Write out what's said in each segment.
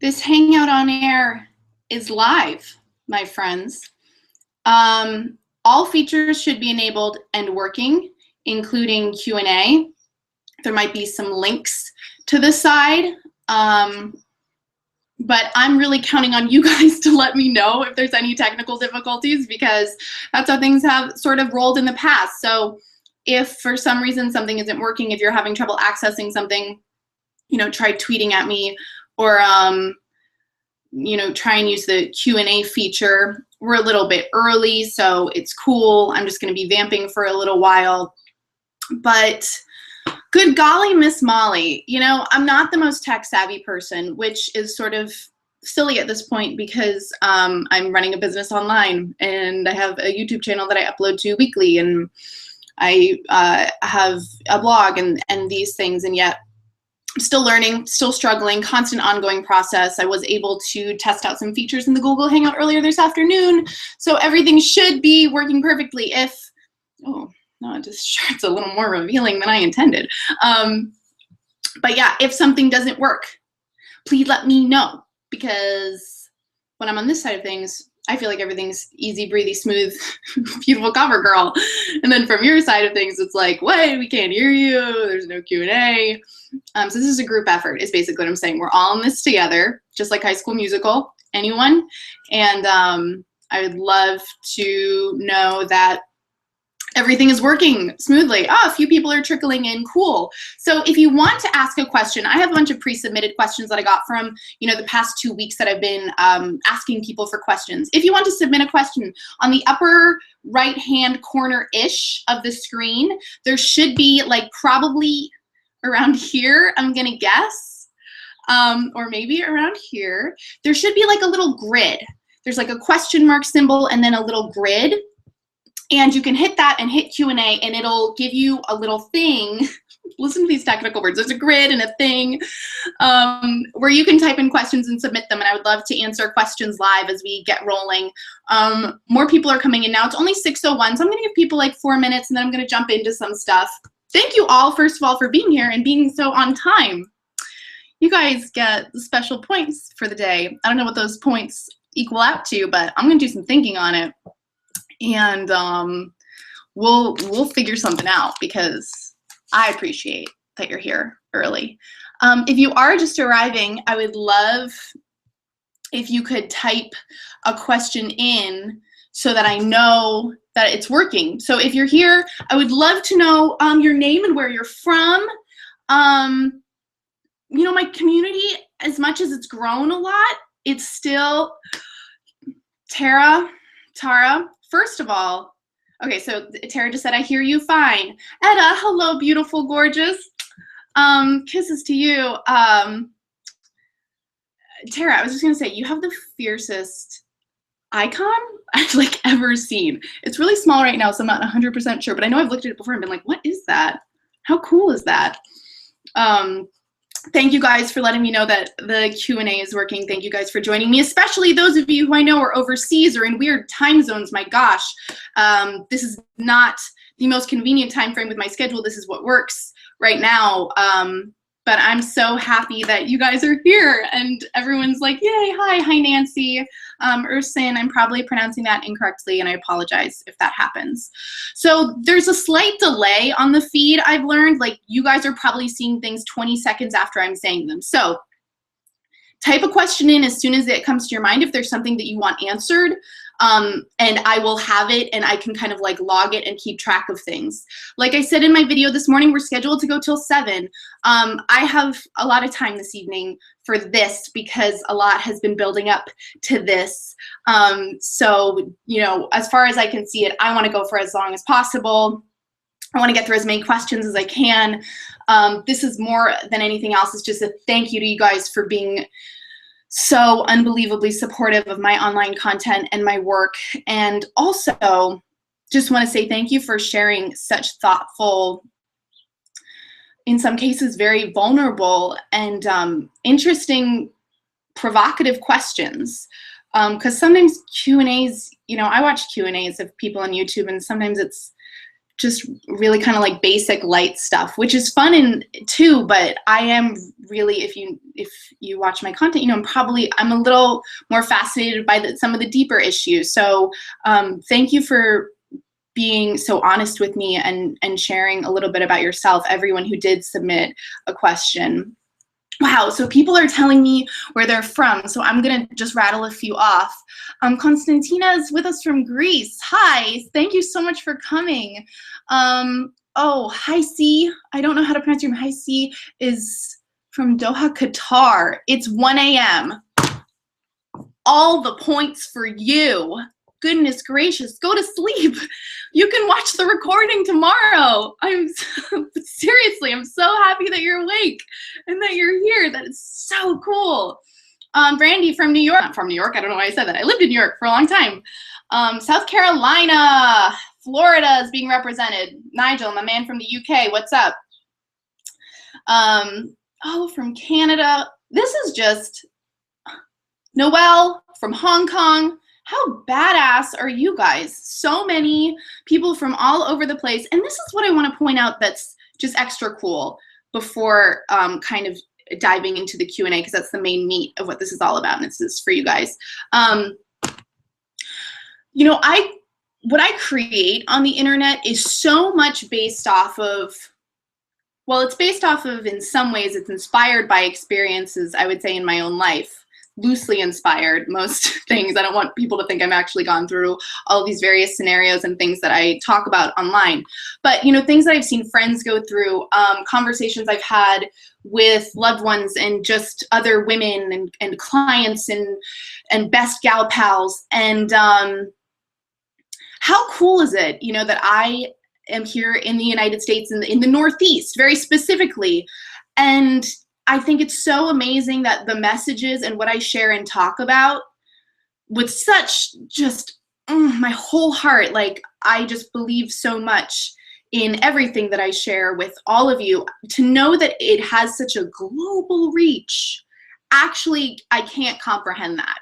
This Hangout on Air is live, my friends. All features should be enabled and working, including Q&A. There might be some links to the side, but I'm really counting on you guys to let me know if there's any technical difficulties, because that's how things have sort of rolled in the past. So if for some reason something isn't working, if you're having trouble accessing something, try tweeting at me, or try and use the Q&A feature. We're a little bit early, so it's cool. I'm just going to be vamping for a little while. But good golly, Miss Molly, I'm not the most tech savvy person, which is sort of silly at this point because I'm running a business online and I have a YouTube channel that I upload to weekly, and I have a blog and these things, and yet I'm still learning, still struggling, constant ongoing process. I was able to test out some features in the Google Hangout earlier this afternoon, so everything should be working perfectly if, oh, no, it's a little more revealing than I intended. But yeah, if something doesn't work, please let me know, because when I'm on this side of things, I feel like everything's easy, breezy, smooth, beautiful cover girl. And then from your side of things, it's like, wait, we can't hear you. There's no Q&A. So this is a group effort is basically what I'm saying. We're all in this together, just like High School Musical, anyone. And I would love to know that everything is working smoothly. Oh, a few people are trickling in, cool. So if you want to ask a question, I have a bunch of pre-submitted questions that I got from, the past 2 weeks that I've been asking people for questions. If you want to submit a question, on the upper right-hand corner-ish of the screen, there should be like probably around here, I'm gonna guess, or maybe around here, there should be like a little grid. There's like a question mark symbol and then a little grid. And you can hit that and hit Q&A, and it'll give you a little thing. Listen to these technical words. There's a grid and a thing where you can type in questions and submit them. And I would love to answer questions live as we get rolling. More people are coming in now. It's only 6:01, so I'm going to give people like 4 minutes, and then I'm going to jump into some stuff. Thank you all, first of all, for being here and being so on time. You guys get special points for the day. I don't know what those points equal out to, but I'm going to do some thinking on it. And we'll figure something out, because I appreciate that you're here early. If you are just arriving, I would love if you could type a question in so that I know that it's working. So if you're here, I would love to know your name and where you're from. My community, as much as it's grown a lot, it's still Tara. First of all, okay, so Tara just said, I hear you fine. Etta, hello, beautiful, gorgeous. Kisses to you. Tara, I was just gonna say, you have the fiercest icon I've ever seen. It's really small right now, so I'm not 100% sure, but I know I've looked at it before and been like, what is that? How cool is that? Thank you guys for letting me know that the Q&A is working. Thank you guys for joining me, especially those of you who I know are overseas or in weird time zones. My gosh, this is not the most convenient time frame with my schedule. This is what works right now. But I'm so happy that you guys are here and everyone's like, yay, hi Nancy. Ursin, I'm probably pronouncing that incorrectly, and I apologize if that happens. So there's a slight delay on the feed, I've learned. You guys are probably seeing things 20 seconds after I'm saying them. So type a question in as soon as it comes to your mind if there's something that you want answered. And I will have it, and I can kind of log it and keep track of things. Like I said in my video this morning, we're scheduled to go till 7. I have a lot of time this evening for this because a lot has been building up to this. So, as far as I can see it, I want to go for as long as possible. I want to get through as many questions as I can. This is more than anything else. It's just a thank you to you guys for being so unbelievably supportive of my online content and my work. And also just want to say thank you for sharing such thoughtful, in some cases very vulnerable and interesting, provocative questions. Because sometimes Q&As, I watch Q&As of people on YouTube, and sometimes it's just really kind of like basic light stuff, which is fun and too, but I am really, if you watch my content, you know, I'm a little more fascinated by some of the deeper issues. So thank you for being so honest with me and sharing a little bit about yourself, everyone who did submit a question. Wow, so people are telling me where they're from, so I'm gonna just rattle a few off. Konstantina is with us from Greece. Hi, thank you so much for coming. Oh, Hi C, I don't know how to pronounce your name. Hi C is from Doha, Qatar. It's 1 a.m. All the points for you. Goodness gracious, go to sleep. You can watch the recording tomorrow. Seriously, I'm so happy that you're awake and that you're here. That is so cool. Brandy from New York, not from New York, I don't know why I said that. I lived in New York for a long time. South Carolina, Florida is being represented. Nigel, my man from the UK, what's up? Oh, from Canada. This is just Noelle from Hong Kong. How badass are you guys? So many people from all over the place. And this is what I want to point out that's just extra cool before kind of diving into the Q&A, because that's the main meat of what this is all about, and this is for you guys. You know, what I create on the internet is so much based off of, well, it's based off of, in some ways, it's inspired by experiences, I would say, in my own life. Loosely inspired, most things. I don't want people to think I'm actually gone through all these various scenarios and things that I talk about online. But, you know, things that I've seen friends go through, conversations I've had with loved ones and just other women and clients and best gal pals. And how cool is it, you know, that I am here in the United States, in the Northeast, very specifically. And I think it's so amazing that the messages and what I share and talk about with such just my whole heart, like I just believe so much in everything that I share with all of you. To know that it has such a global reach, actually, I can't comprehend that.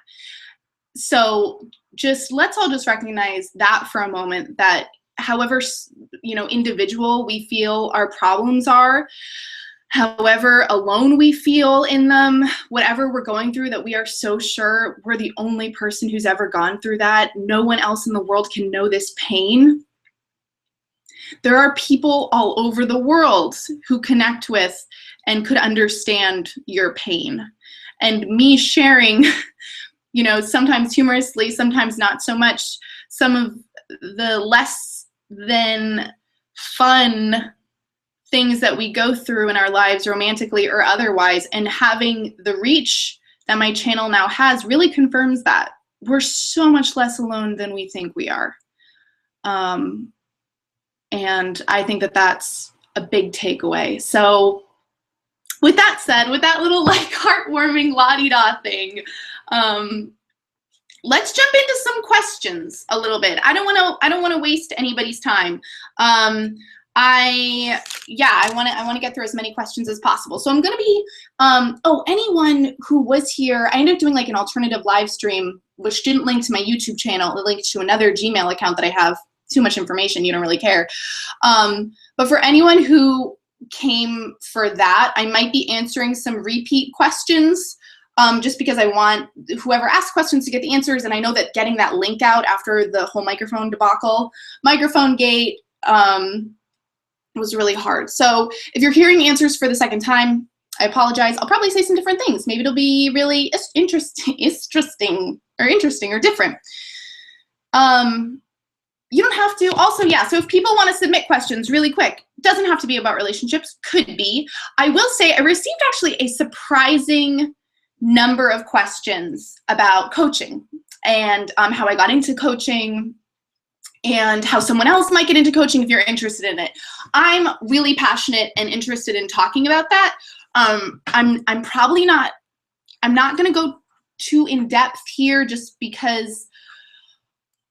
So let's all just recognize that for a moment, that however, you know, individual we feel our problems are, however alone we feel in them, whatever we're going through, that we are so sure we're the only person who's ever gone through that. No one else in the world can know this pain. There are people all over the world who connect with and could understand your pain. And me sharing, you know, sometimes humorously, sometimes not so much, some of the less than fun things that we go through in our lives, romantically or otherwise, and having the reach that my channel now has really confirms that we're so much less alone than we think we are. And I think that that's a big takeaway. So with that said, with that little like heartwarming la-di-da thing, let's jump into some questions a little bit. I don't want to waste anybody's time. I want to get through as many questions as possible. So I'm going to be, anyone who was here, I ended up doing like an alternative live stream, which didn't link to my YouTube channel. It linked to another Gmail account that I have. Too much information, you don't really care. But for anyone who came for that, I might be answering some repeat questions, just because I want whoever asks questions to get the answers. And I know that getting that link out after the whole microphone debacle, microphone gate, was really hard. So if you're hearing answers for the second time, I apologize. I'll probably say some different things. Maybe it'll be really interesting or different. You don't have to. Also, yeah, so if people want to submit questions really quick, doesn't have to be about relationships, could be. I will say I received actually a surprising number of questions about coaching and how I got into coaching, and how someone else might get into coaching if you're interested in it. I'm really passionate and interested in talking about that. I'm not going to go too in depth here just because,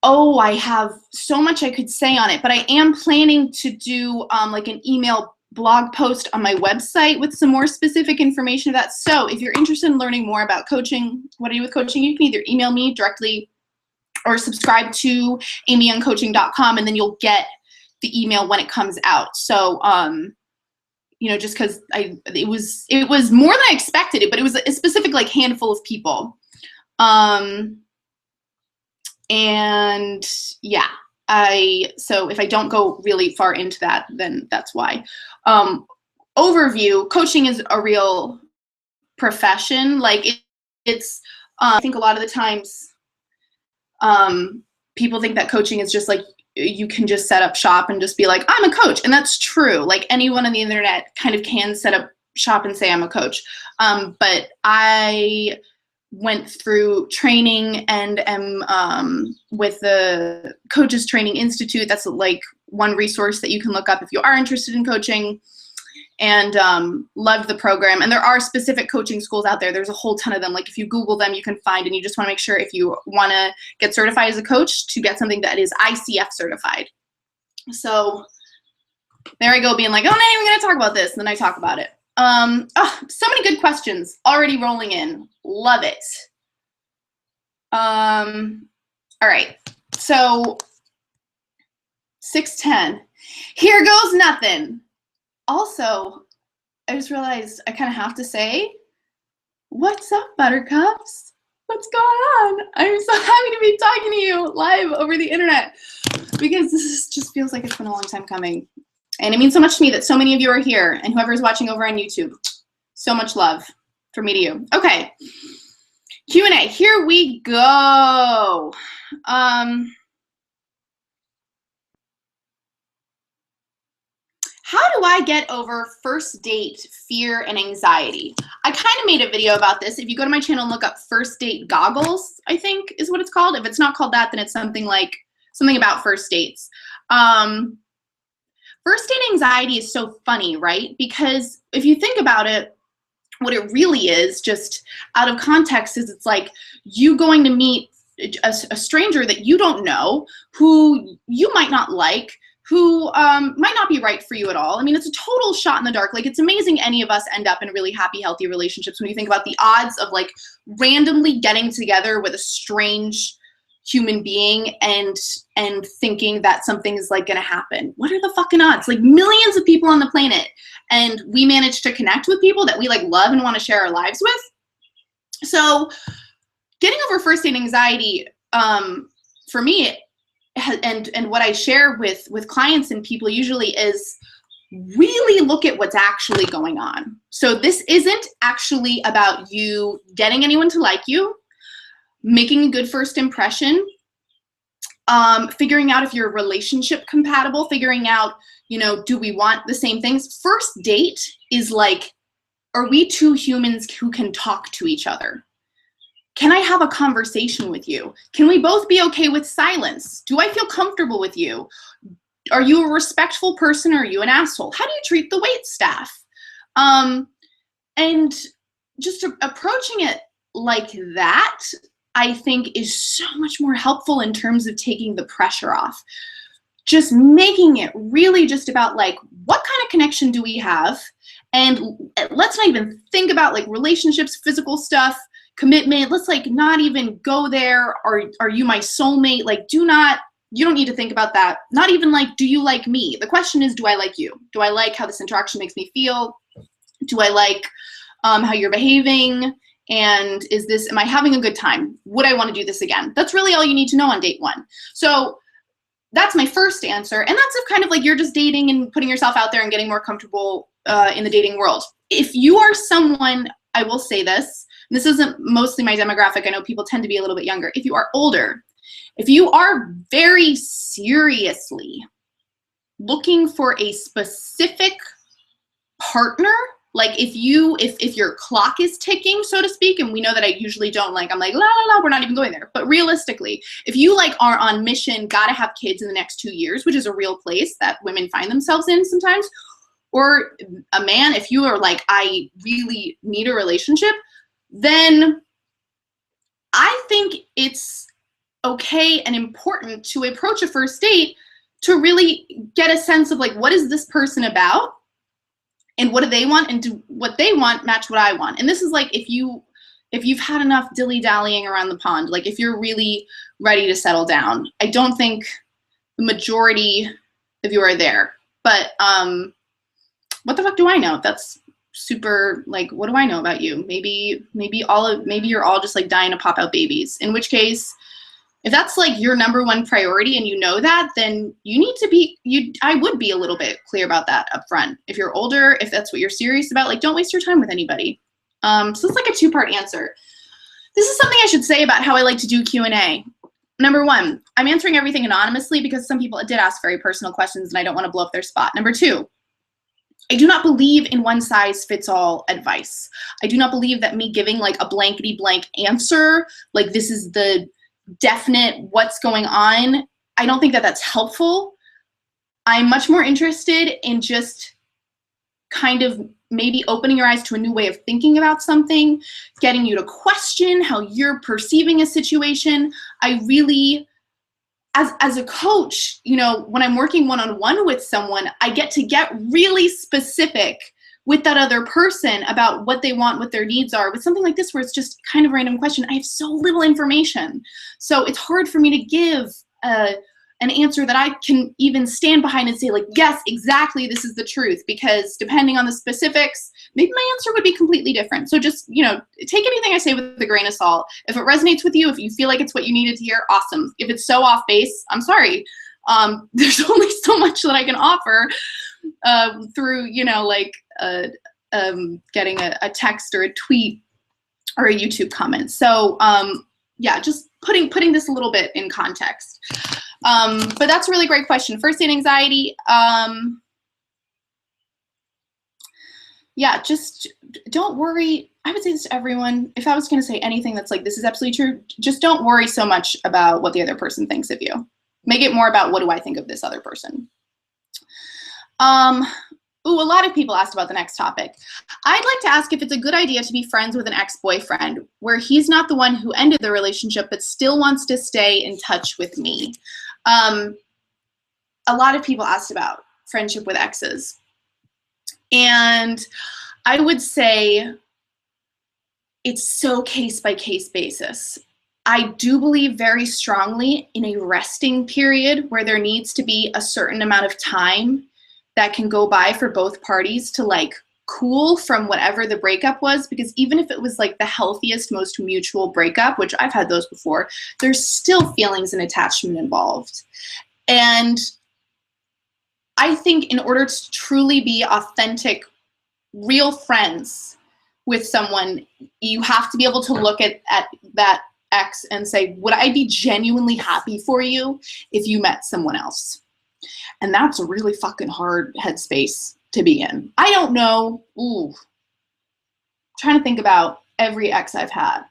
I have so much I could say on it, but I am planning to do like an email blog post on my website with some more specific information of that. So if you're interested in learning more about coaching, what I do with coaching, you can either email me directly or subscribe to amyyoungcoaching.com, and then you'll get the email when it comes out. So, you know, just because it was more than I expected it, but it was a specific like handful of people. And yeah, so if I don't go really far into that, then that's why. Overview, coaching is a real profession. Like it's, I think a lot of the times, people think that coaching is just like, you can just set up shop and just be like, I'm a coach. And that's true. Like anyone on the internet kind of can set up shop and say I'm a coach. But I went through training and am with the Coaches Training Institute. That's like one resource that you can look up if you are interested in coaching, and loved the program. And there are specific coaching schools out there. There's a whole ton of them. Like if you Google them, you can find, and you just want to make sure if you want to get certified as a coach to get something that is ICF certified. So there I go being like, oh, I'm not even going to talk about this. And then I talk about it. Oh, so many good questions already rolling in. Love it. All right. So 6:10. Here goes nothing. Also, I just realized I kind of have to say, what's up, buttercups? What's going on? I'm so happy to be talking to you live over the internet, because this just feels like it's been a long time coming. And it means so much to me that so many of you are here, and whoever's watching over on YouTube, so much love from me to you. Okay, Q&A, here we go. How do I get over first date fear and anxiety? I kind of made a video about this. If you go to my channel and look up first date goggles, I think is what it's called. If it's not called that, then it's something like something about first dates. First date anxiety is so funny, right? Because if you think about it, what it really is, just out of context, is it's like you going to meet a stranger that you don't know, who you might not like, who might not be right for you at all. I mean, it's a total shot in the dark. Like, it's amazing any of us end up in really happy, healthy relationships when you think about the odds of like randomly getting together with a strange human being and thinking that something is like gonna happen. What are the fucking odds? Like, millions of people on the planet, and we manage to connect with people that we like love and want to share our lives with. So getting over first date anxiety, for me, and what I share with clients and people usually is really look at what's actually going on. So this isn't actually about you getting anyone to like you, making a good first impression, figuring out if you're relationship compatible, figuring out, you know, do we want the same things? First date is like, are we two humans who can talk to each other? Can I have a conversation with you? Can we both be okay with silence? Do I feel comfortable with you? Are you a respectful person, or are you an asshole? How do you treat the wait staff? And just approaching it like that, I think, is so much more helpful in terms of taking the pressure off. Just making it really just about like, what kind of connection do we have? And let's not even think about like relationships, physical stuff, commitment. Let's like not even go there. Are you my soulmate? Like, you don't need to think about that. Not even like, do you like me? The question is, do I like you? Do I like how this interaction makes me feel? Do I like how you're behaving? And am I having a good time? Would I want to do this again? That's really all you need to know on date one. So that's my first answer. And that's kind of like you're just dating and putting yourself out there and getting more comfortable in the dating world. If you are someone, I will say this, and this isn't mostly my demographic, I know people tend to be a little bit younger. If you are older, if you are very seriously looking for a specific partner, like if your clock is ticking, so to speak, and we know that I usually don't, like, I'm like, la la la, we're not even going there. But realistically, if you like are on mission, gotta have kids in the next 2 years, which is a real place that women find themselves in sometimes, or a man, if you are like, I really need a relationship, then I think it's okay and important to approach a first date to really get a sense of like, what is this person about? And what do they want? And do what they want match what I want? And this is like, if you've had enough dilly-dallying around the pond, like if you're really ready to settle down, I don't think the majority if you are there. But what the fuck do I know? That's super, like, what do I know about you? Maybe you're all just like dying to pop out babies, in which case, if that's like your number one priority and you know that, then you need to be, I would be a little bit clear about that up front. If you're older, if that's what you're serious about, like, don't waste your time with anybody. So it's like a two-part answer. This is something I should say about how I like to do Q&A. Number one, I'm answering everything anonymously because some people did ask very personal questions and I don't want to blow up their spot. Number two, I do not believe in one-size-fits-all advice. I do not believe that me giving like a blankety blank answer, like this is the definite what's going on, I don't think that that's helpful. I'm much more interested in just kind of maybe opening your eyes to a new way of thinking about something, getting you to question how you're perceiving a situation. I really, as a coach, you know, when I'm working one-on-one with someone, I get to get really specific with that other person about what they want, what their needs are. With something like this where it's just kind of a random question, I have so little information. So it's hard for me to give an answer that I can even stand behind and say like, yes, exactly, this is the truth. Because depending on the specifics, maybe my answer would be completely different. So just, you know, take anything I say with a grain of salt. If it resonates with you, if you feel like it's what you needed to hear, awesome. If it's so off base, I'm sorry. There's only so much that I can offer through, you know, like getting a text or a tweet or a YouTube comment. So yeah, just putting this a little bit in context. But that's a really great question. First date anxiety. Yeah, just don't worry. I would say this to everyone. If I was going to say anything that's like, this is absolutely true, just don't worry so much about what the other person thinks of you. Make it more about what do I think of this other person. Ooh, a lot of people asked about the next topic. I'd like to ask if it's a good idea to be friends with an ex-boyfriend where he's not the one who ended the relationship but still wants to stay in touch with me. A lot of people asked about friendship with exes. And I would say it's so case-by-case basis. I do believe very strongly in a resting period where there needs to be a certain amount of time that can go by for both parties to like cool from whatever the breakup was, because even if it was like the healthiest, most mutual breakup, which I've had those before, there's still feelings and attachment involved. And I think in order to truly be authentic, real friends with someone, you have to be able to look at that ex and say, would I be genuinely happy for you if you met someone else? And that's a really fucking hard headspace to be in. I don't know. Ooh. I'm trying to think about every ex I've had.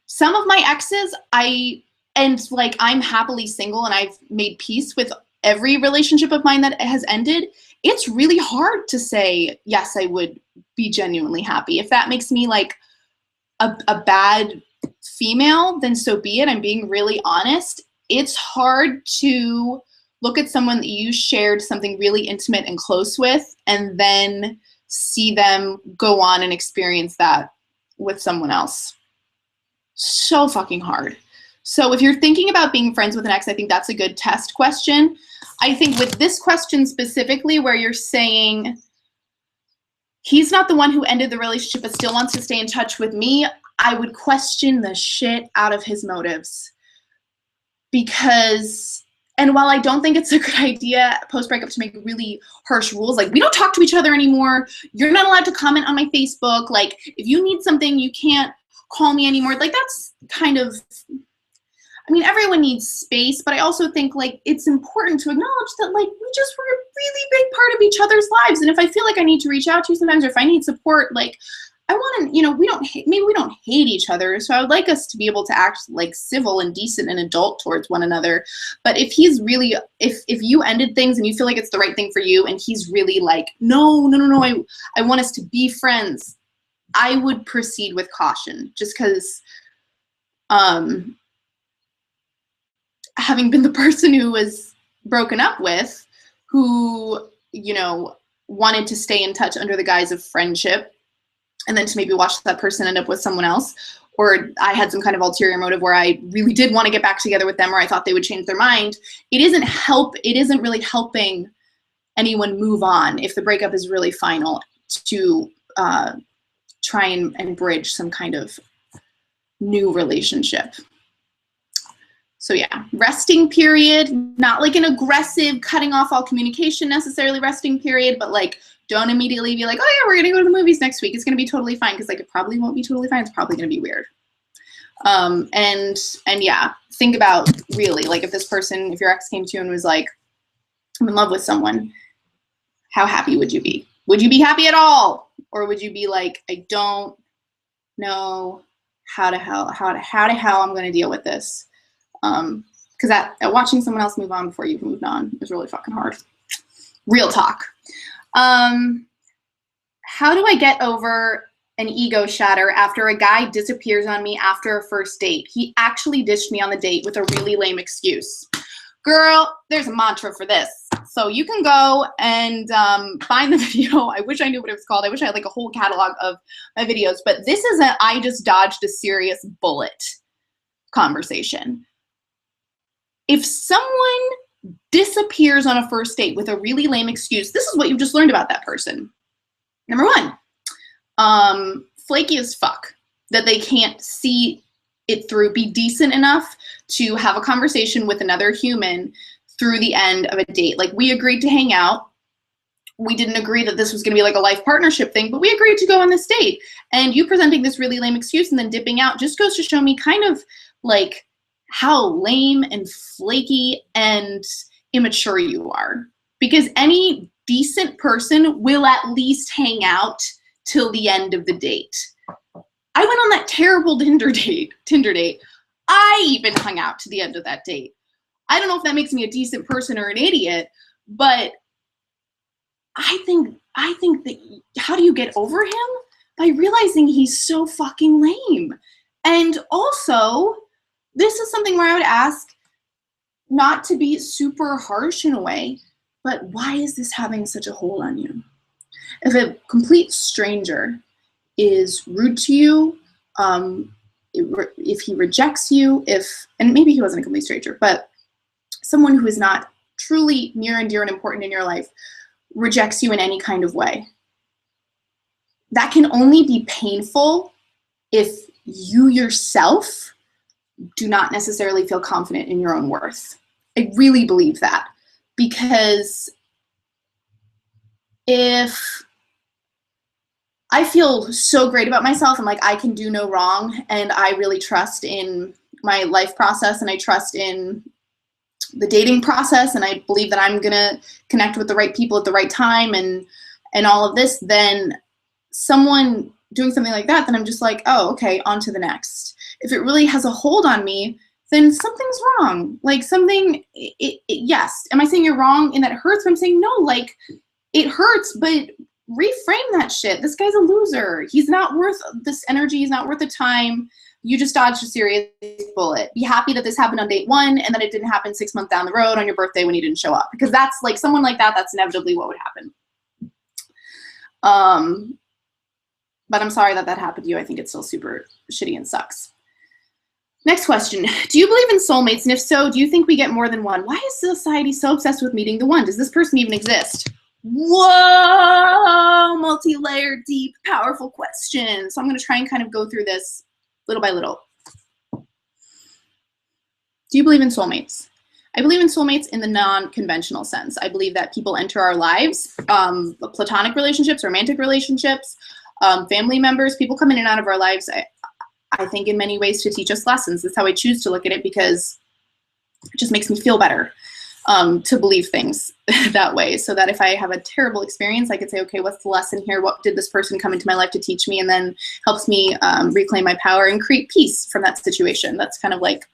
Some of my exes, I'm happily single and I've made peace with every relationship of mine that has ended. It's really hard to say, yes, I would be genuinely happy. If that makes me like a bad female, then so be it. I'm being really honest. It's hard to look at someone that you shared something really intimate and close with and then see them go on and experience that with someone else. So fucking hard. So if you're thinking about being friends with an ex, I think that's a good test question. I think with this question specifically, where you're saying he's not the one who ended the relationship but still wants to stay in touch with me, I would question the shit out of his motives. Because, and while I don't think it's a good idea post-breakup to make really harsh rules, like we don't talk to each other anymore, you're not allowed to comment on my Facebook, like if you need something, you can't call me anymore, like that's kind of, I mean, everyone needs space, but I also think like it's important to acknowledge that like we just were a really big part of each other's lives. And if I feel like I need to reach out to you sometimes, or if I need support, like I want to, you know, maybe we don't hate each other. So I would like us to be able to act like civil and decent and adult towards one another. But if he's really, if you ended things and you feel like it's the right thing for you and he's really like, no, I want us to be friends, I would proceed with caution just because, having been the person who was broken up with, who, you know, wanted to stay in touch under the guise of friendship, and then to maybe watch that person end up with someone else, or I had some kind of ulterior motive where I really did want to get back together with them, or I thought they would change their mind, it isn't really helping anyone move on if the breakup is really final to try and bridge some kind of new relationship. So yeah, resting period, not like an aggressive cutting off all communication necessarily resting period, but like don't immediately be like, oh yeah, we're gonna go to the movies next week. It's gonna be totally fine, because like it probably won't be totally fine. It's probably gonna be weird. And yeah, think about really like if your ex came to you and was like, I'm in love with someone, how happy would you be? Would you be happy at all? Or would you be like, I don't know how the hell I'm gonna deal with this? Because that watching someone else move on before you've moved on is really fucking hard. Real talk. How do I get over an ego shatter after a guy disappears on me after a first date? He actually ditched me on the date with a really lame excuse. Girl, there's a mantra for this. So you can go and find the video. I wish I knew what it was called. I wish I had like a whole catalog of my videos, but this is an I just dodged a serious bullet conversation. If someone disappears on a first date with a really lame excuse, this is what you've just learned about that person. Number one, flaky as fuck, that they can't see it through, be decent enough to have a conversation with another human through the end of a date. Like, we agreed to hang out. We didn't agree that this was going to be like a life partnership thing, but we agreed to go on this date. And you presenting this really lame excuse and then dipping out just goes to show me kind of like how lame and flaky and immature you are. Because any decent person will at least hang out till the end of the date. I went on that terrible Tinder date. I even hung out to the end of that date. I don't know if that makes me a decent person or an idiot, but I think that how do you get over him? By realizing he's so fucking lame. And also, this is something where I would ask, not to be super harsh in a way, but why is this having such a hold on you? If a complete stranger is rude to you, if he rejects you, and maybe he wasn't a complete stranger, but someone who is not truly near and dear and important in your life rejects you in any kind of way, that can only be painful if you yourself do not necessarily feel confident in your own worth. I really believe that, because if I feel so great about myself and like I can do no wrong, and I really trust in my life process, and I trust in the dating process, and I believe that I'm gonna connect with the right people at the right time and all of this, then someone doing something like that, then I'm just like, oh, okay, on to the next. If it really has a hold on me, then something's wrong. Like something, yes. Am I saying you're wrong and that it hurts? But I'm saying no, like it hurts, but reframe that shit. This guy's a loser. He's not worth this energy. He's not worth the time. You just dodged a serious bullet. Be happy that this happened on date one and that it didn't happen 6 months down the road on your birthday when you didn't show up. Because that's like someone like that, that's inevitably what would happen. But I'm sorry that happened to you. I think it's still super shitty and sucks. Next question. Do you believe in soulmates? And if so, do you think we get more than one? Why is society so obsessed with meeting the one? Does this person even exist? Whoa, multi-layered, deep, powerful question. So I'm going to try and kind of go through this little by little. Do you believe in soulmates? I believe in soulmates in the non-conventional sense. I believe that people enter our lives, platonic relationships, romantic relationships, family members, people come in and out of our lives, I think in many ways to teach us lessons. That's how I choose to look at it, because it just makes me feel better to believe things that way, so that if I have a terrible experience, I could say, okay, what's the lesson here? What did this person come into my life to teach me? And then helps me reclaim my power and create peace from that situation. That's kind of like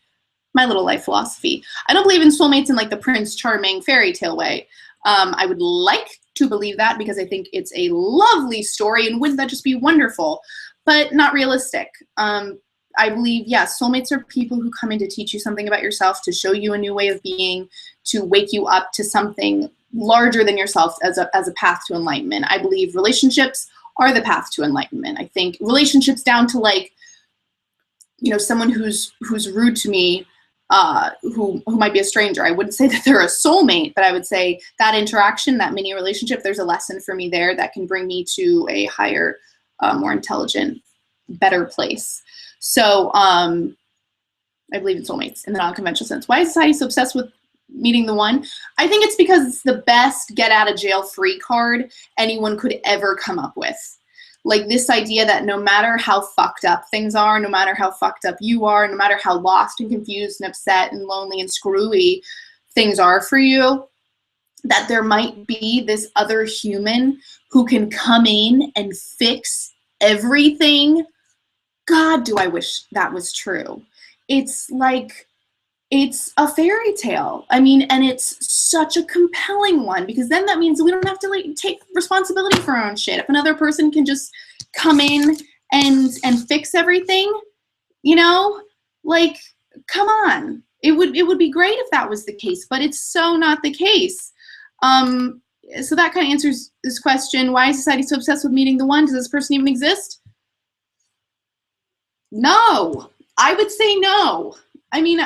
my little life philosophy. I don't believe in soulmates in like the Prince Charming fairy tale way. I would like to believe that because I think it's a lovely story, and wouldn't that just be wonderful? But not realistic. I believe, yes, soulmates are people who come in to teach you something about yourself, to show you a new way of being, to wake you up to something larger than yourself as a path to enlightenment. I believe relationships are the path to enlightenment. I think relationships down to like you know, someone who's rude to me, who might be a stranger. I wouldn't say that they're a soulmate, but I would say that interaction, that mini relationship, there's a lesson for me there that can bring me to a higher, more intelligent, better place. So I believe in soulmates in the non-conventional sense. Why is society so obsessed with meeting the one? I think it's because it's the best get out of jail free card anyone could ever come up with. Like this idea that no matter how fucked up things are, no matter how fucked up you are, no matter how lost and confused and upset and lonely and screwy things are for you, that there might be this other human who can come in and fix everything. God, do I wish that was true. It's like, it's a fairy tale. I mean, and it's such a compelling one, because then that means we don't have to like take responsibility for our own shit. If another person can just come in and fix everything, you know, like, come on. It would be great if that was the case, but it's so not the case. So that kind of answers this question. Why is society so obsessed with meeting the one? Does this person even exist? No, I would say no. I mean,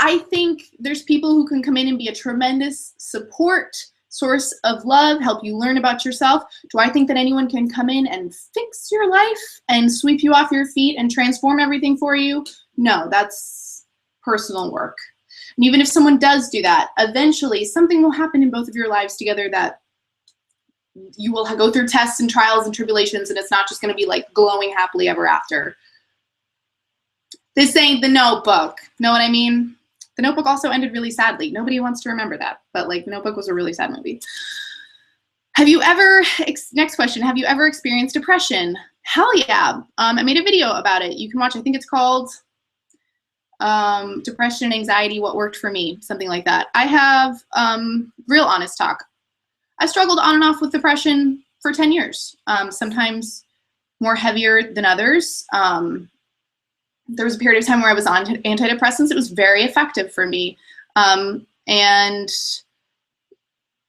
I think there's people who can come in and be a tremendous support, source of love, help you learn about yourself. Do I think that anyone can come in and fix your life and sweep you off your feet and transform everything for you? No, that's personal work. And even if someone does do that, eventually something will happen in both of your lives together that you will go through tests and trials and tribulations, and it's not just going to be like glowing happily ever after. This ain't The Notebook. Know what I mean? The Notebook also ended really sadly. Nobody wants to remember that, but like The Notebook was a really sad movie. Have you ever, next question, have you ever experienced depression? Hell yeah. I made a video about it. You can watch, I think it's called Depression and Anxiety, What Worked for Me, something like that. I have real honest talk. I struggled on and off with depression for 10 years, sometimes more heavier than others. There was a period of time where I was on antidepressants. It was very effective for me. And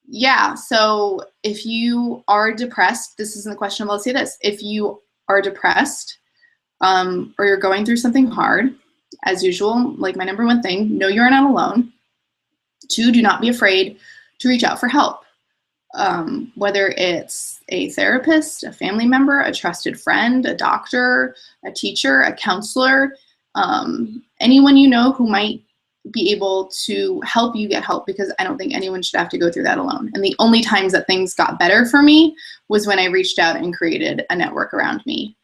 yeah, so if you are depressed, this isn't the question, but I'll say this. If you are depressed or you're going through something hard, as usual, like my number one thing, know you're not alone. 2, do not be afraid to reach out for help. Whether it's a therapist, a family member, a trusted friend, a doctor, a teacher, a counselor, anyone you know who might be able to help you get help, because I don't think anyone should have to go through that alone. And the only times that things got better for me was when I reached out and created a network around me,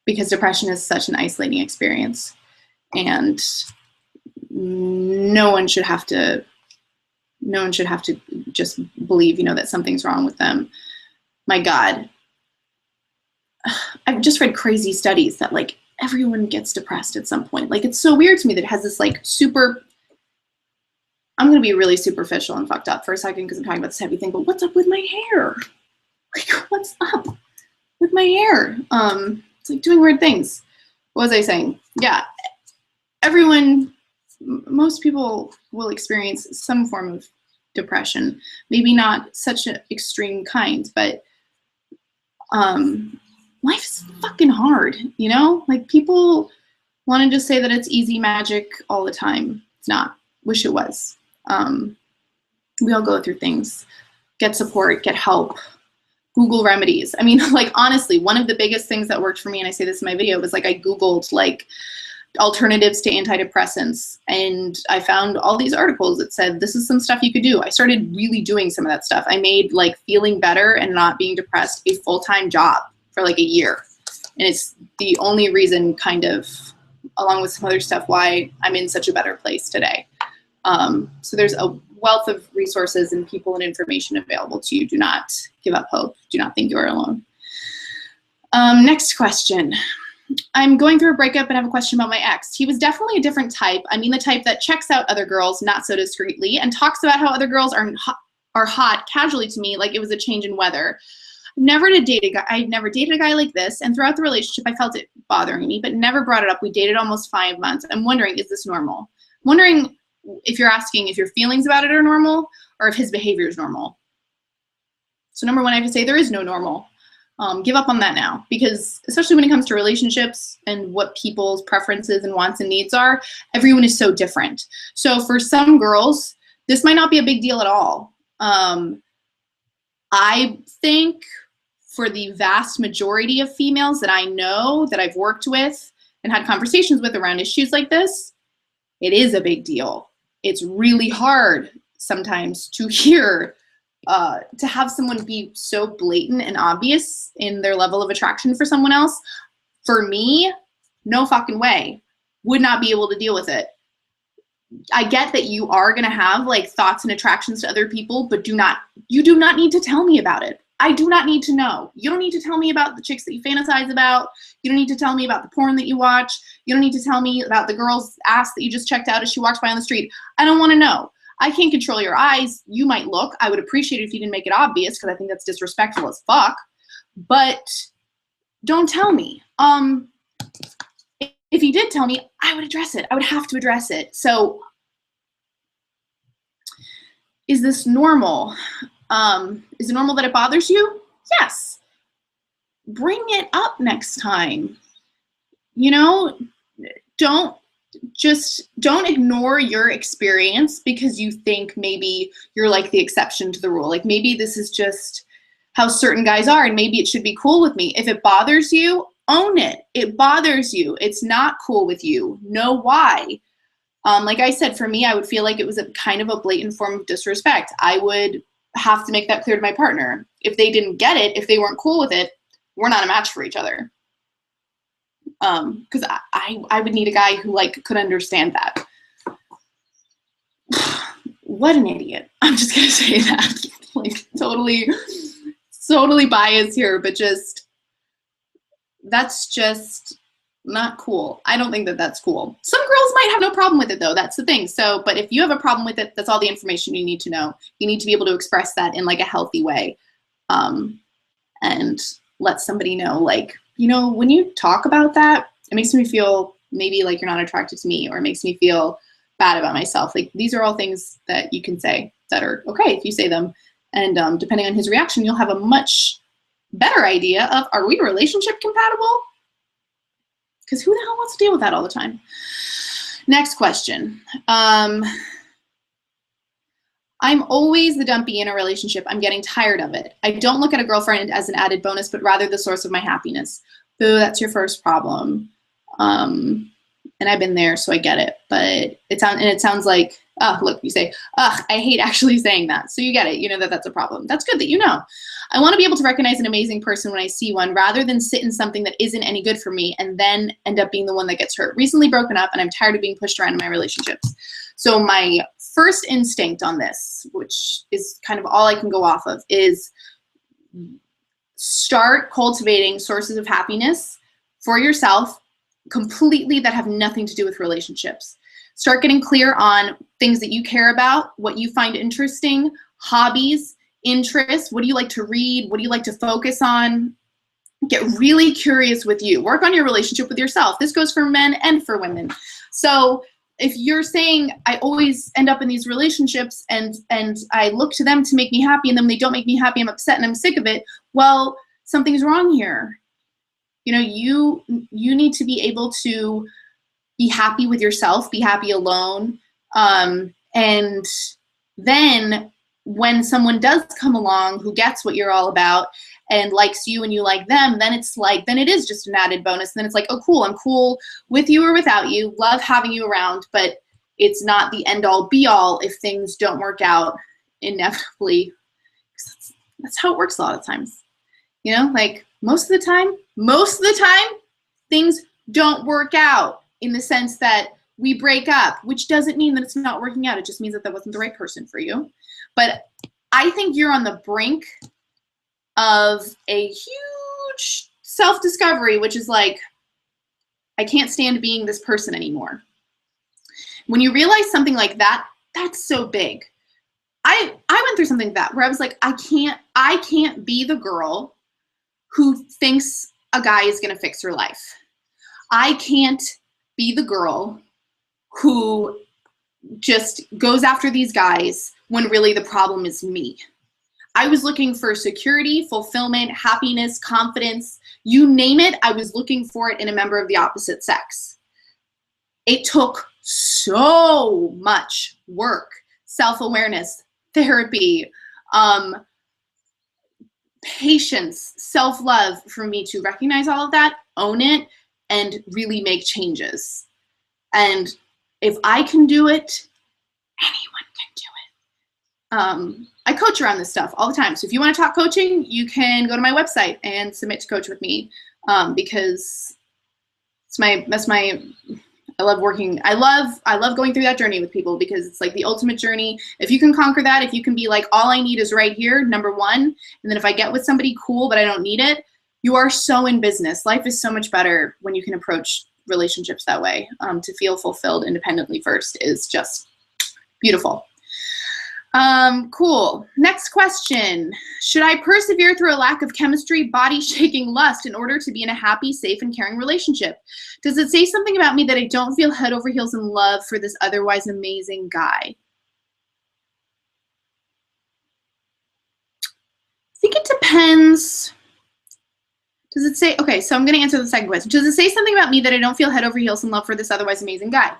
because depression is such an isolating experience, and no one should have to just believe, you know, that something's wrong with them. My God, I've just read crazy studies that like everyone gets depressed at some point. Like, it's so weird to me that it has this like super, I'm gonna be really superficial and fucked up for a second because I'm talking about this heavy thing, but what's up with my hair? Like, what's up with my hair? It's like doing weird things. What was I saying? Yeah, most people will experience some form of depression, maybe not such an extreme kind, but life is fucking hard, you know? Like, people want to just say that it's easy magic all the time. It's not. Wish it was. We all go through things. Get support, get help, Google remedies. I mean, like, honestly, one of the biggest things that worked for me, and I say this in my video, was like I Googled like alternatives to antidepressants, and I found all these articles that said this is some stuff you could do. I started really doing some of that stuff. I made like feeling better and not being depressed a full-time job for like a year, and it's the only reason, kind of along with some other stuff, why I'm in such a better place today. So there's a wealth of resources and people and information available to you. Do not give up hope. Do not think you are alone. Next question. I'm going through a breakup and have a question about my ex. He was definitely a different type. I mean, the type that checks out other girls not so discreetly and talks about how other girls are hot casually to me like it was a change in weather. I've never dated a guy like this, and throughout the relationship I felt it bothering me, but never brought it up. We dated almost 5 months. I'm wondering, is this normal? I'm wondering if you're asking if your feelings about it are normal or if his behavior is normal. So number one, I have to say there is no normal. Give up on that now, because especially when it comes to relationships and what people's preferences and wants and needs are, everyone is so different. So for some girls, this might not be a big deal at all. I think for the vast majority of females that I know, that I've worked with and had conversations with around issues like this, it is a big deal. It's really hard sometimes to hear, to have someone be so blatant and obvious in their level of attraction for someone else. For me, no fucking way. Would not be able to deal with it. I get that you are going to have like thoughts and attractions to other people, but you do not need to tell me about it. I do not need to know. You don't need to tell me about the chicks that you fantasize about. You don't need to tell me about the porn that you watch. You don't need to tell me about the girl's ass that you just checked out as she walked by on the street. I don't want to know. I can't control your eyes. You might look. I would appreciate it if you didn't make it obvious, because I think that's disrespectful as fuck. But don't tell me. If you did tell me, I would address it. I would have to address it. So is this normal? Is it normal that it bothers you? Yes. Bring it up next time. You know, don't ignore your experience because you think maybe you're like the exception to the rule. Like maybe this is just how certain guys are and maybe it should be cool with me. If it bothers you, own it. It bothers you. It's not cool with you. Know why. Like I said, for me, I would feel like it was a kind of a blatant form of disrespect. I would have to make that clear to my partner. If they didn't get it, if they weren't cool with it, we're not a match for each other. Because I would need a guy who like could understand that. What an idiot. I'm just gonna say that. Like totally biased here, but that's just not cool. I don't think that that's cool. Some girls might have no problem with it though. That's the thing. So, but if you have a problem with it, that's all the information you need to know. You need to be able to express that in like a healthy way. And let somebody know, like, you know, when you talk about that, it makes me feel maybe like you're not attracted to me, or it makes me feel bad about myself. Like these are all things that you can say that are okay if you say them. And depending on his reaction, you'll have a much better idea of, are we relationship compatible? Because who the hell wants to deal with that all the time? Next question. I'm always the dumpy in a relationship. I'm getting tired of it. I don't look at a girlfriend as an added bonus, but rather the source of my happiness. Boo, that's your first problem. And I've been there, so I get it. But it sounds like, oh, look, you say, ugh, I hate actually saying that. So you get it. You know that that's a problem. That's good that you know. I want to be able to recognize an amazing person when I see one, rather than sit in something that isn't any good for me and then end up being the one that gets hurt. Recently broken up, and I'm tired of being pushed around in my relationships. So my first instinct on this, which is kind of all I can go off of, is start cultivating sources of happiness for yourself completely that have nothing to do with relationships. Start getting clear on things that you care about, what you find interesting, hobbies, interests. What do you like to read? What do you like to focus on? Get really curious with you. Work on your relationship with yourself. This goes for men and for women. So if you're saying, I always end up in these relationships and I look to them to make me happy, and then they don't make me happy, I'm upset and I'm sick of it, well, something's wrong here. You know, you need to be able to be happy with yourself, be happy alone. And then when someone does come along who gets what you're all about and likes you and you like them, then it is just an added bonus. And then it's like, oh, cool, I'm cool with you or without you, love having you around, but it's not the end all be all if things don't work out inevitably. That's how it works a lot of times. You know, like most of the time, things don't work out in the sense that we break up, which doesn't mean that it's not working out. It just means that wasn't the right person for you. But I think you're on the brink of a huge self-discovery, which is like, I can't stand being this person anymore. When you realize something like that, that's so big. I went through something like that where I was like, I can't be the girl who thinks a guy is going to fix her life. I can't be the girl who just goes after these guys when really the problem is me. I was looking for security, fulfillment, happiness, confidence, you name it, I was looking for it in a member of the opposite sex. It took so much work, self-awareness, therapy, patience, self-love for me to recognize all of that, own it, and really make changes. And if I can do it, anyone can do it. I coach around this stuff all the time. So if you want to talk coaching, you can go to my website and submit to coach with me, because I love working. I love going through that journey with people, because it's like the ultimate journey. If you can conquer that, if you can be like, all I need is right here, number one, and then if I get with somebody, cool, but I don't need it, you are so in business. Life is so much better when you can approach relationships that way. To feel fulfilled independently first is just beautiful. Cool. Next question. Should I persevere through a lack of chemistry, body shaking lust in order to be in a happy, safe, and caring relationship? Does it say something about me that I don't feel head over heels in love for this otherwise amazing guy? I think it depends. Does it say, okay, so I'm going to answer the second question. Does it say something about me that I don't feel head over heels in love for this otherwise amazing guy?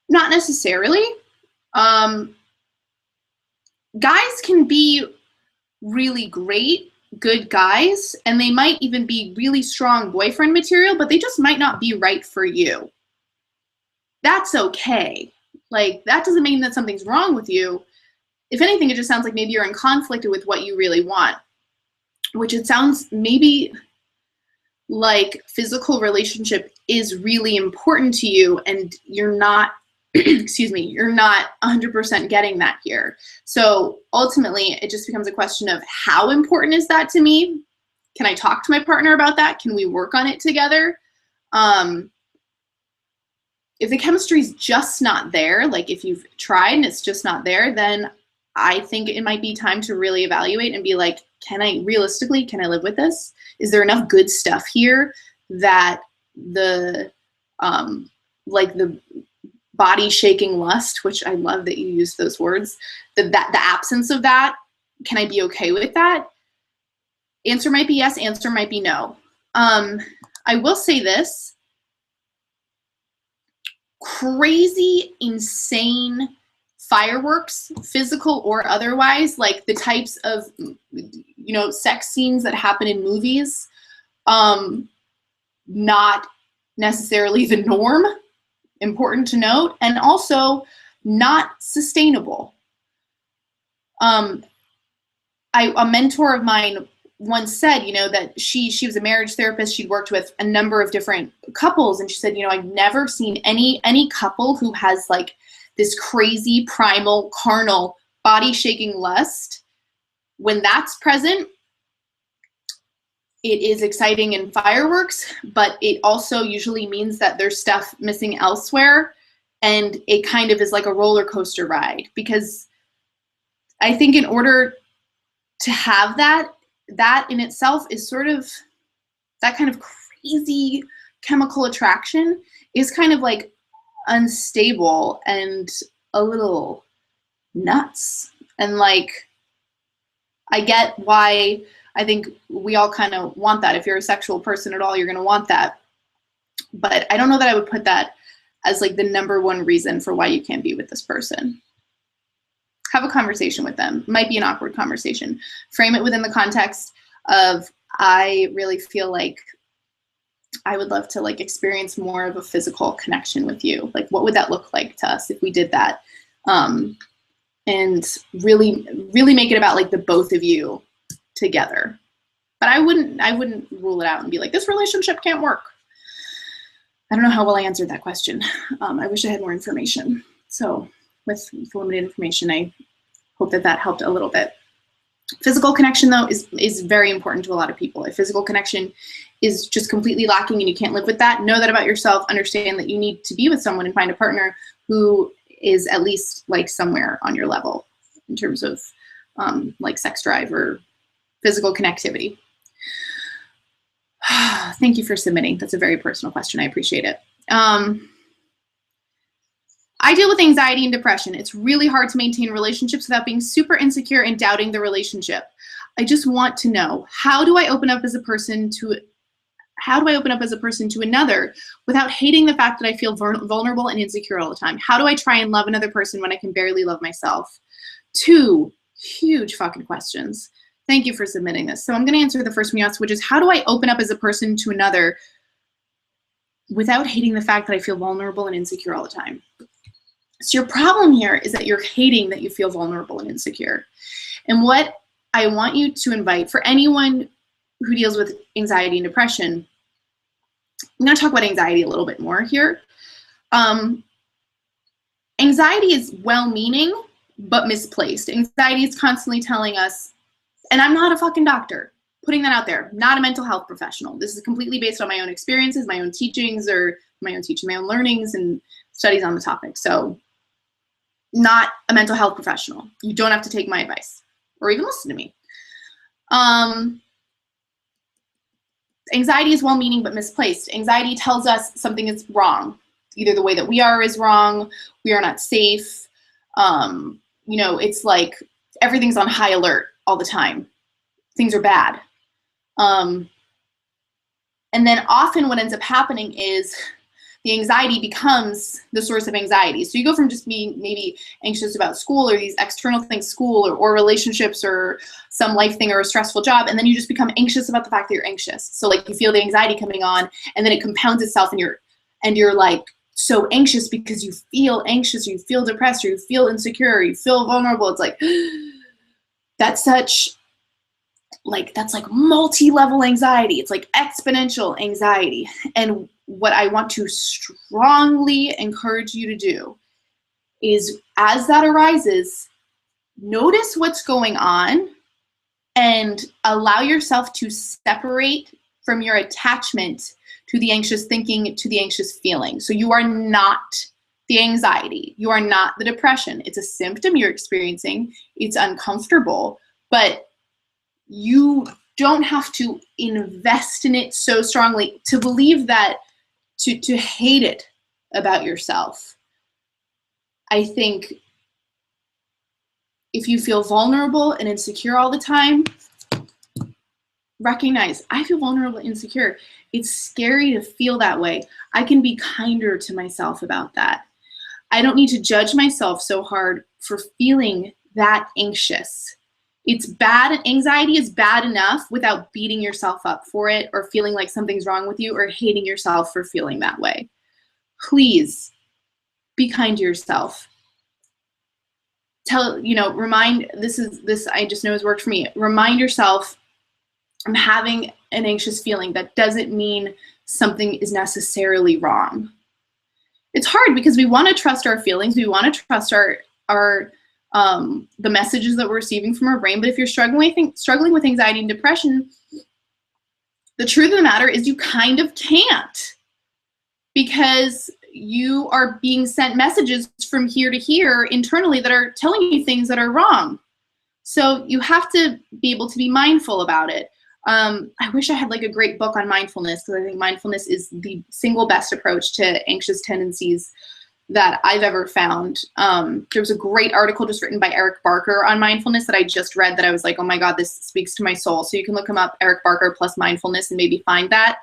Not necessarily. Guys can be really great, good guys, and they might even be really strong boyfriend material, but they just might not be right for you. That's okay. Like, that doesn't mean that something's wrong with you. If anything, it just sounds like maybe you're in conflict with what you really want, which it sounds maybe like physical relationship is really important to you and you're not excuse me, you're not 100% getting that here. So ultimately, it just becomes a question of how important is that to me? Can I talk to my partner about that? Can we work on it together? If the chemistry's just not there, like if you've tried and it's just not there, then I think it might be time to really evaluate and be like, realistically, can I live with this? Is there enough good stuff here that the body shaking lust, which I love that you use those words, the absence of that, can I be okay with that? Answer might be yes, answer might be no. I will say this, crazy, insane fireworks, physical or otherwise, like the types of, sex scenes that happen in movies, not necessarily the norm, important to note, and also not sustainable. A mentor of mine once said, that she was a marriage therapist. She'd worked with a number of different couples, and she said, I've never seen any couple who has like this crazy primal carnal body shaking lust. When that's present, it is exciting and fireworks, but it also usually means that there's stuff missing elsewhere, and it kind of is like a roller coaster ride, because I think in order to have that in itself is sort of, that kind of crazy chemical attraction is kind of like unstable and a little nuts. And like, I get why I think we all kind of want that. If you're a sexual person at all, you're going to want that. But I don't know that I would put that as like the number one reason for why you can't be with this person. Have a conversation with them. Might be an awkward conversation. Frame it within the context of, I really feel like I would love to like experience more of a physical connection with you. Like, what would that look like to us if we did that? And really, really make it about like the both of you together. But I wouldn't rule it out and be like, this relationship can't work. I don't know how well I answered that question. I wish I had more information. So with limited information, I hope that helped a little bit. Physical connection, though, is very important to a lot of people. If physical connection is just completely lacking and you can't live with that, know that about yourself. Understand that you need to be with someone and find a partner who is at least like somewhere on your level in terms of like sex drive or physical connectivity. Thank you for submitting. That's a very personal question. I appreciate it. I deal with anxiety and depression. It's really hard to maintain relationships without being super insecure and doubting the relationship. I just want to know, how do I open up as a person to another without hating the fact that I feel vulnerable and insecure all the time? How do I try and love another person when I can barely love myself? 2 huge fucking questions. Thank you for submitting this. So I'm going to answer the first one you asked, which is, how do I open up as a person to another without hating the fact that I feel vulnerable and insecure all the time? So your problem here is that you're hating that you feel vulnerable and insecure. And what I want you to invite, for anyone who deals with anxiety and depression, I'm going to talk about anxiety a little bit more here. Anxiety is well-meaning, but misplaced. Anxiety is constantly telling us, and I'm not a fucking doctor, putting that out there, not a mental health professional. This is completely based on my own experiences, my own teachings, or my own learnings and studies on the topic. So not a mental health professional. You don't have to take my advice or even listen to me. Anxiety is well-meaning but misplaced. Anxiety tells us something is wrong. Either the way that we are is wrong, we are not safe. You know, it's like everything's on high alert all the time. Things are bad. And then often what ends up happening is the anxiety becomes the source of anxiety. So you go from just being maybe anxious about school or these external things, school or relationships or some life thing or a stressful job, and then you just become anxious about the fact that you're anxious. So like you feel the anxiety coming on, and then it compounds itself, and you're like so anxious because you feel anxious, or you feel depressed, or you feel insecure, or you feel vulnerable. It's like that's like multi-level anxiety. It's like exponential anxiety. And what I want to strongly encourage you to do is, as that arises, notice what's going on and allow yourself to separate from your attachment to the anxious thinking, to the anxious feeling. So you are not the anxiety. You are not the depression. It's a symptom you're experiencing. It's uncomfortable, but you don't have to invest in it so strongly to believe that, to hate it about yourself. I think if you feel vulnerable and insecure all the time, recognize, I feel vulnerable and insecure. It's scary to feel that way. I can be kinder to myself about that. I don't need to judge myself so hard for feeling that anxious. It's bad. Anxiety is bad enough without beating yourself up for it or feeling like something's wrong with you or hating yourself for feeling that way. Please be kind to yourself. Remind, this I just know has worked for me. Remind yourself, I'm having an anxious feeling. That doesn't mean something is necessarily wrong. It's hard because we want to trust our feelings. We want to trust the messages that we're receiving from our brain. But if you're struggling with anxiety and depression, the truth of the matter is you kind of can't, because you are being sent messages from here to here internally that are telling you things that are wrong. So you have to be able to be mindful about it. I wish I had like a great book on mindfulness, because I think mindfulness is the single best approach to anxious tendencies that I've ever found. There was a great article just written by Eric Barker on mindfulness that I just read that I was like, oh my God, this speaks to my soul. So you can look him up, Eric Barker plus mindfulness, and maybe find that.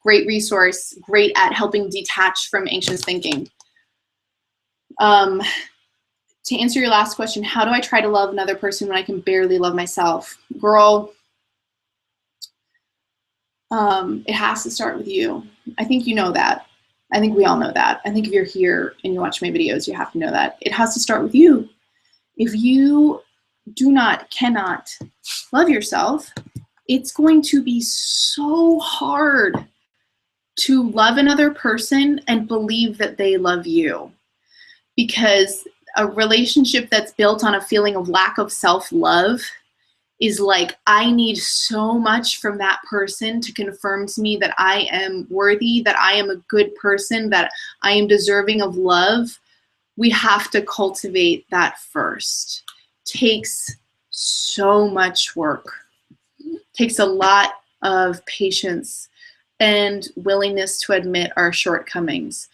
Great resource, great at helping detach from anxious thinking. To answer your last question, how do I try to love another person when I can barely love myself? Girl, it has to start with you. I think you know that. I think we all know that. I think if you're here and you watch my videos, you have to know that. It has to start with you. If you cannot love yourself, it's going to be so hard to love another person and believe that they love you. Because a relationship that's built on a feeling of lack of self-love is like, I need so much from that person to confirm to me that I am worthy, that I am a good person, that I am deserving of love. We have to cultivate that first. Takes so much work. Takes a lot of patience and willingness to admit our shortcomings.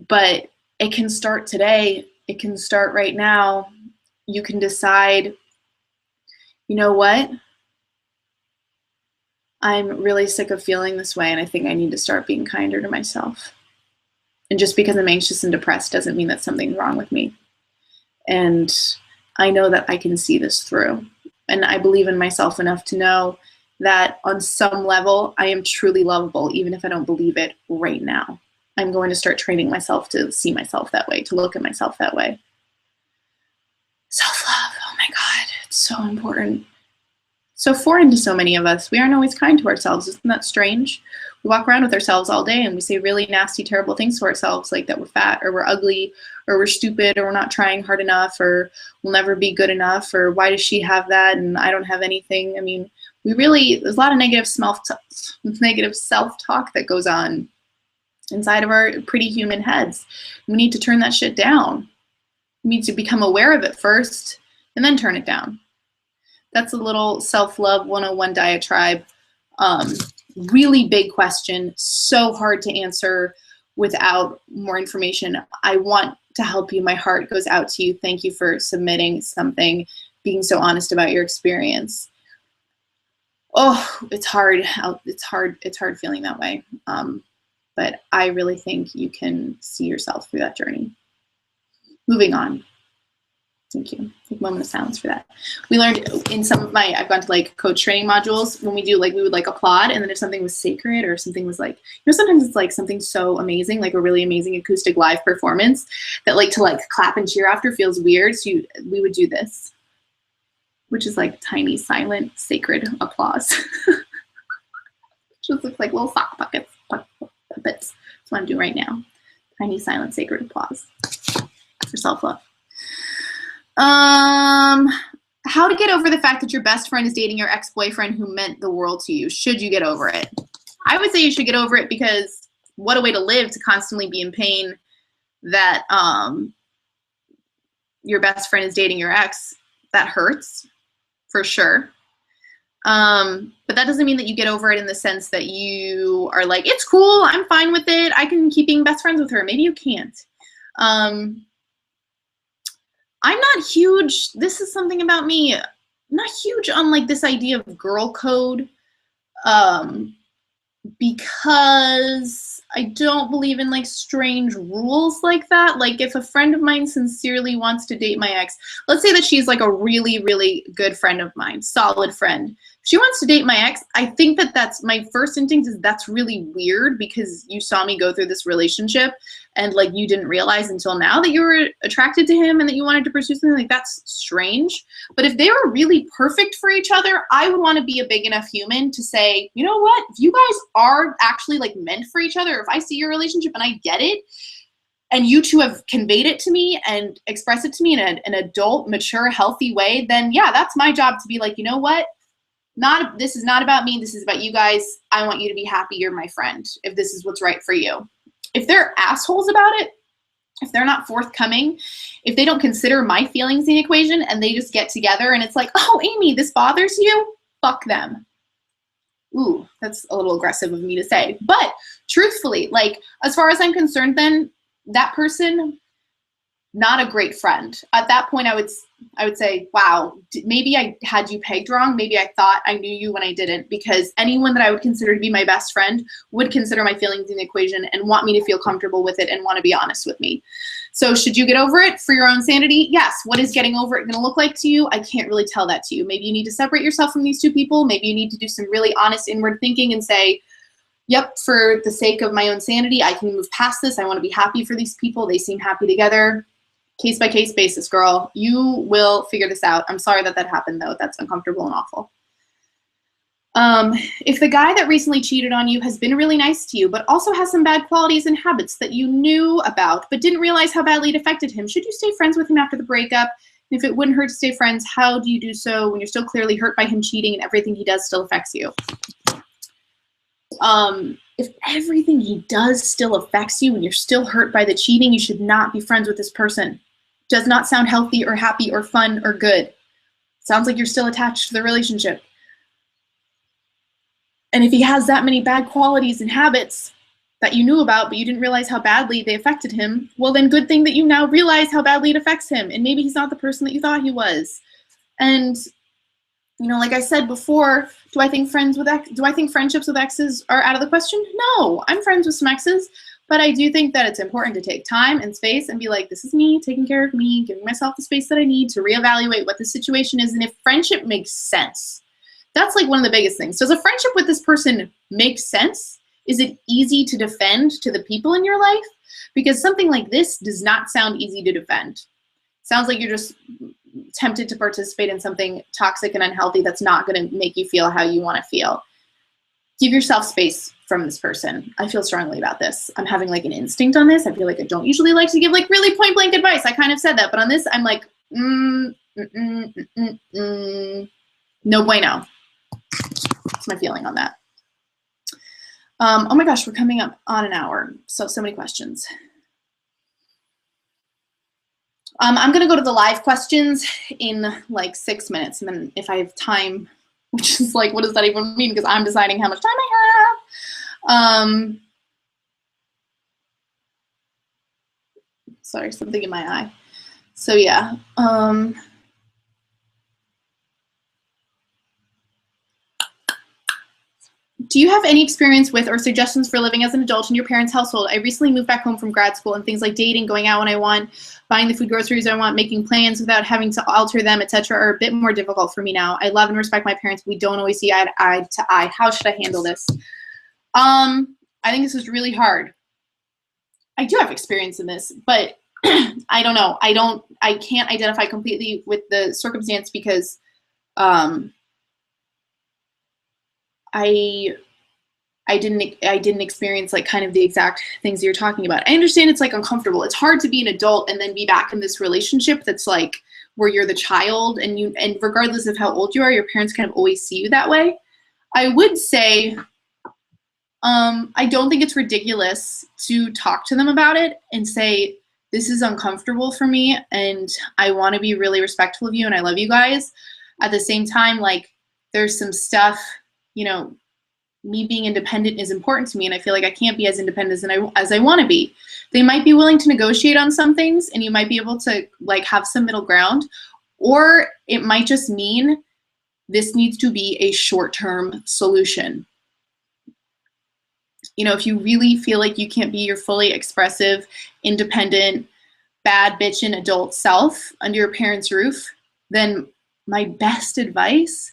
But it can start today. It can start right now. You can decide, you know what? I'm really sick of feeling this way, and I think I need to start being kinder to myself. And just because I'm anxious and depressed doesn't mean that something's wrong with me. And I know that I can see this through. And I believe in myself enough to know that on some level, I am truly lovable, even if I don't believe it right now. I'm going to start training myself to see myself that way, to look at myself that way. Self-love, oh my God, it's so important. So foreign to so many of us. We aren't always kind to ourselves. Isn't that strange? We walk around with ourselves all day and we say really nasty, terrible things to ourselves, like that we're fat or we're ugly or we're stupid or we're not trying hard enough or we'll never be good enough or why does she have that and I don't have anything. I mean, there's a lot of negative self-talk that goes on inside of our pretty human heads. We need to turn that shit down. We need to become aware of it first and then turn it down. That's a little self-love 101 diatribe. Really big question, so hard to answer without more information. I want to help you. My heart goes out to you. Thank you for submitting something, being so honest about your experience. Oh, it's hard. It's hard feeling that way. But I really think you can see yourself through that journey. Moving on. Thank you. Take a moment of silence for that. We learned in some of I've gone to like coach training modules when we do we would like applaud, and then if something was sacred or something was like, sometimes it's like something so amazing, like a really amazing acoustic live performance that to clap and cheer after feels weird. So we would do this, which is like tiny, silent, sacred applause. Just looks like little sock puppets. That's what I'm doing right now. Tiny, silent, sacred applause for self-love. How to get over the fact that your best friend is dating your ex-boyfriend who meant the world to you. Should you get over it? I would say you should get over it, because what a way to live, to constantly be in pain that your best friend is dating your ex. That hurts for sure. But that doesn't mean that you get over it in the sense that you are like, it's cool, I'm fine with it, I can keep being best friends with her. Maybe you can't. I'm not huge, this is something about me, not huge on this idea of girl code, because I don't believe in strange rules like that. If a friend of mine sincerely wants to date my ex, let's say that she's a really, really good friend of mine, solid friend. If she wants to date my ex, I think that's my first instinct is that's really weird, because you saw me go through this relationship and you didn't realize until now that you were attracted to him and that you wanted to pursue something. That's strange. But if they were really perfect for each other, I would want to be a big enough human to say, you know what, if you guys are actually meant for each other, if I see your relationship and I get it, and you two have conveyed it to me and expressed it to me in an adult, mature, healthy way, then yeah, that's my job to be you know what? This is not about me, this is about you guys. I want you to be happy, you're my friend, if this is what's right for you. If they're assholes about it, if they're not forthcoming, if they don't consider my feelings in the equation and they just get together and it's oh, Amy, this bothers you, fuck them. Ooh, that's a little aggressive of me to say. But truthfully, as far as I'm concerned, then that person, not a great friend. At that point, I would say, wow, maybe I had you pegged wrong. Maybe I thought I knew you when I didn't, because anyone that I would consider to be my best friend would consider my feelings in the equation and want me to feel comfortable with it and want to be honest with me. So should you get over it for your own sanity? Yes. What is getting over it going to look like to you? I can't really tell that to you. Maybe you need to separate yourself from these two people. Maybe you need to do some really honest inward thinking and say, yep, for the sake of my own sanity, I can move past this. I want to be happy for these people. They seem happy together. Case by case basis, girl. You will figure this out. I'm sorry that happened, though. That's uncomfortable and awful. If the guy that recently cheated on you has been really nice to you, but also has some bad qualities and habits that you knew about, but didn't realize how badly it affected him, should you stay friends with him after the breakup? And if it wouldn't hurt to stay friends, how do you do so when you're still clearly hurt by him cheating and everything he does still affects you? If everything he does still affects you and you're still hurt by the cheating, you should not be friends with this person. Does not sound healthy or happy or fun or good. Sounds like you're still attached to the relationship. And if he has that many bad qualities and habits, that you knew about, but you didn't realize how badly they affected him, well, then good thing that you now realize how badly it affects him. And maybe he's not the person that you thought he was. And, you know, like I said before, do I think friendships with exes are out of the question? No, I'm friends with some exes, but I do think that it's important to take time and space and be like, this is me taking care of me, giving myself the space that I need to reevaluate what the situation is. And if friendship makes sense, that's like one of the biggest things. Does a friendship with this person make sense? Is it easy to defend to the people in your life? Because something like this does not sound easy to defend. Sounds like you're just tempted to participate in something toxic and unhealthy that's not going to make you feel how you want to feel. Give yourself space from this person. I feel strongly about this. I'm having like an instinct on this. I feel like I don't usually like to give like really point blank advice. I kind of said that, but on this, I'm like, no bueno. That's my feeling on that. Oh my gosh, we're coming up on an hour. So many questions. I'm going to go to the live questions in like 6 minutes. And then if I have time, which is like, what does that even mean? Because I'm deciding how much time I have. Sorry, something in my eye. So yeah. Do you have any experience with or suggestions for living as an adult in your parents' household? I recently moved back home from grad school, and things like dating, going out when I want, buying the food groceries I want, making plans without having to alter them, etc., are a bit more difficult for me now. I love and respect my parents, but we don't always see eye to eye. How should I handle this? I think this is really hard. I do have experience in this, but I don't know. I can't identify completely with the circumstance because I didn't experience like kind of the exact things you're talking about. I understand it's like uncomfortable. It's hard to be an adult and then be back in this relationship that's like where you're the child and regardless of how old you are, your parents kind of always see you that way. I would say I don't think it's ridiculous to talk to them about it and say, this is uncomfortable for me and I want to be really respectful of you and I love you guys. At the same time, like there's some stuff, you know, me being independent is important to me and I feel like I can't be as independent as I want to be. They might be willing to negotiate on some things and you might be able to like have some middle ground, or it might just mean this needs to be a short-term solution. You know, if you really feel like you can't be your fully expressive, independent, bad bitchin' adult self under your parents' roof, then my best advice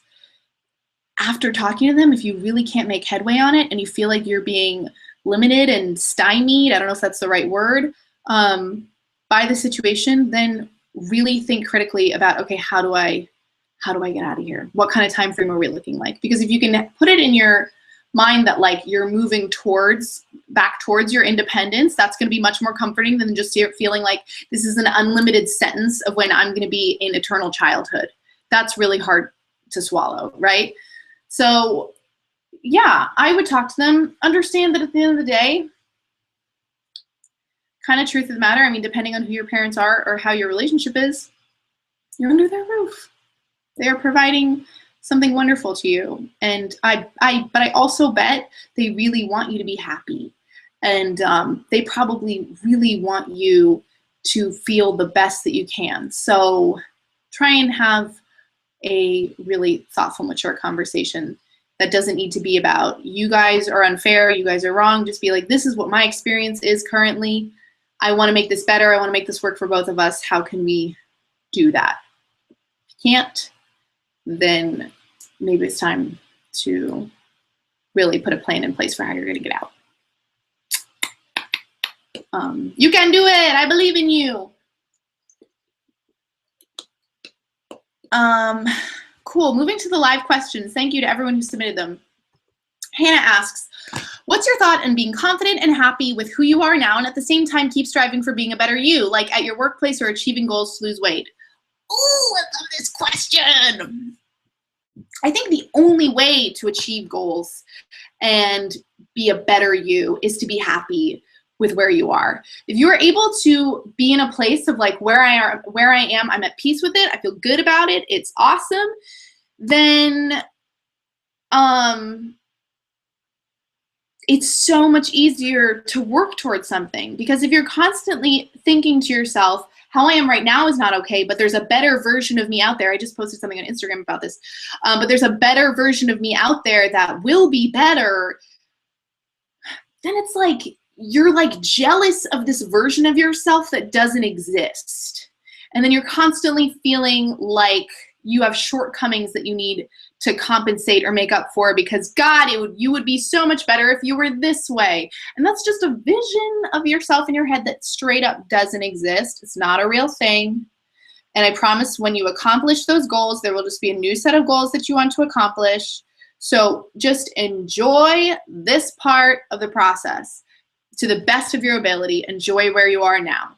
after talking to them, if you really can't make headway on it and you feel like you're being limited and stymied, I don't know if that's the right word, by the situation, then really think critically about, okay, how do I get out of here? What kind of time frame are we looking like? Because if you can put it in your mind that like you're moving back towards your independence, that's going to be much more comforting than just feeling like this is an unlimited sentence of when I'm going to be in eternal childhood. That's really hard to swallow, right? So yeah, I would talk to them, understand that at the end of the day, kind of truth of the matter, I mean, depending on who your parents are or how your relationship is, you're under their roof. They are providing something wonderful to you. And but I also bet they really want you to be happy. And they probably really want you to feel the best that you can. So try and have a really thoughtful, mature conversation that doesn't need to be about you guys are unfair, you guys are wrong. Just be like, this is what my experience is currently. I want to make this better. I want to make this work for both of us. How can we do that? If you can't, then maybe it's time to really put a plan in place for how you're going to get out. You can do it. I believe in you. Cool. Moving to the live questions. Thank you to everyone who submitted them. Hannah asks, what's your thought on being confident and happy with who you are now and at the same time keep striving for being a better you, like at your workplace or achieving goals to lose weight? Oh, I love this question. I think the only way to achieve goals and be a better you is to be happy with where you are. If you're able to be in a place of like where I am, I'm at peace with it, I feel good about it, it's awesome, then it's so much easier to work towards something, because if you're constantly thinking to yourself, how I am right now is not okay, but there's a better version of me out there. I just posted something on Instagram about this, but there's a better version of me out there that will be better. Then it's like, you're like jealous of this version of yourself that doesn't exist. And then you're constantly feeling like you have shortcomings that you need to compensate or make up for, because God, you would be so much better if you were this way. And that's just a vision of yourself in your head that straight up doesn't exist. It's not a real thing. And I promise when you accomplish those goals, there will just be a new set of goals that you want to accomplish. So just enjoy this part of the process to the best of your ability. Enjoy where you are now.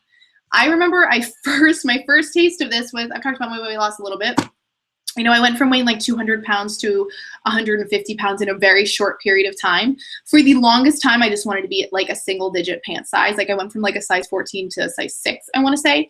I remember my first taste of this was, I've talked about my weight loss a little bit. You know, I went from weighing like 200 pounds to 150 pounds in a very short period of time. For the longest time, I just wanted to be at like a single digit pant size. Like I went from like a size 14 to a size 6, I want to say.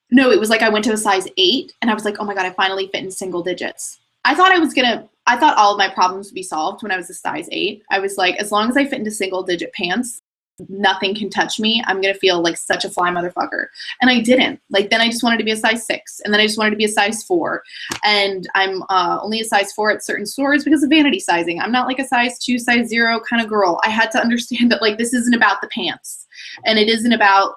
No, it was like I went to a size 8 and I was like, oh my God, I finally fit in single digits. I thought all of my problems would be solved when I was a size 8. I was like, as long as I fit into single digit pants, nothing can touch me. I'm going to feel like such a fly motherfucker. And I didn't. Like, then I just wanted to be a size 6. And then I just wanted to be a size 4. And I'm only a size 4 at certain stores because of vanity sizing. I'm not like a size 2, size 0 kind of girl. I had to understand that like this isn't about the pants. And it isn't about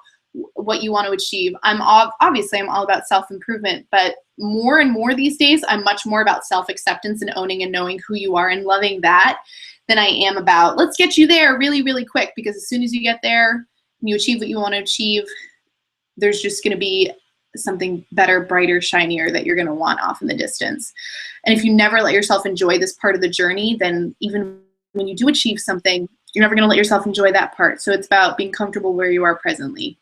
what you want to achieve. Obviously I'm all about self-improvement, but more and more these days, I'm much more about self-acceptance and owning and knowing who you are and loving that than I am about, let's get you there really, really quick, because as soon as you get there and you achieve what you want to achieve, there's just going to be something better, brighter, shinier that you're going to want off in the distance. And if you never let yourself enjoy this part of the journey, then even when you do achieve something, you're never going to let yourself enjoy that part. So it's about being comfortable where you are presently.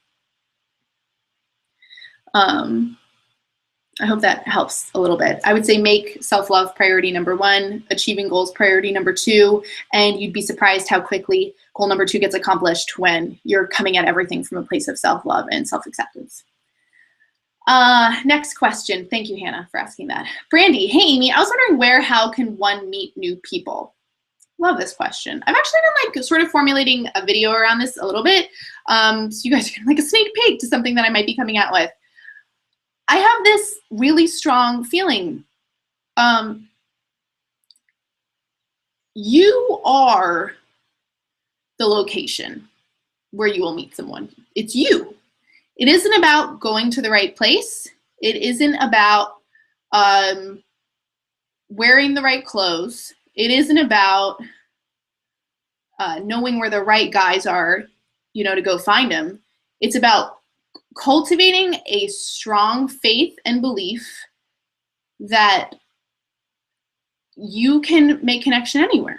I hope that helps a little bit. I would say make self-love priority number 1, achieving goals priority number 2, and you'd be surprised how quickly goal number 2 gets accomplished when you're coming at everything from a place of self-love and self-acceptance. Next question. Thank you, Hannah, for asking that. Brandy, hey, Amy, I was wondering how can one meet new people? Love this question. I've actually been like sort of formulating a video around this a little bit. So you guys are like a sneak peek to something that I might be coming out with. I have this really strong feeling. You are the location where you will meet someone. It's you. It isn't about going to the right place. It isn't about wearing the right clothes. It isn't about knowing where the right guys are, you know, to go find them. It's about cultivating a strong faith and belief that you can make connection anywhere.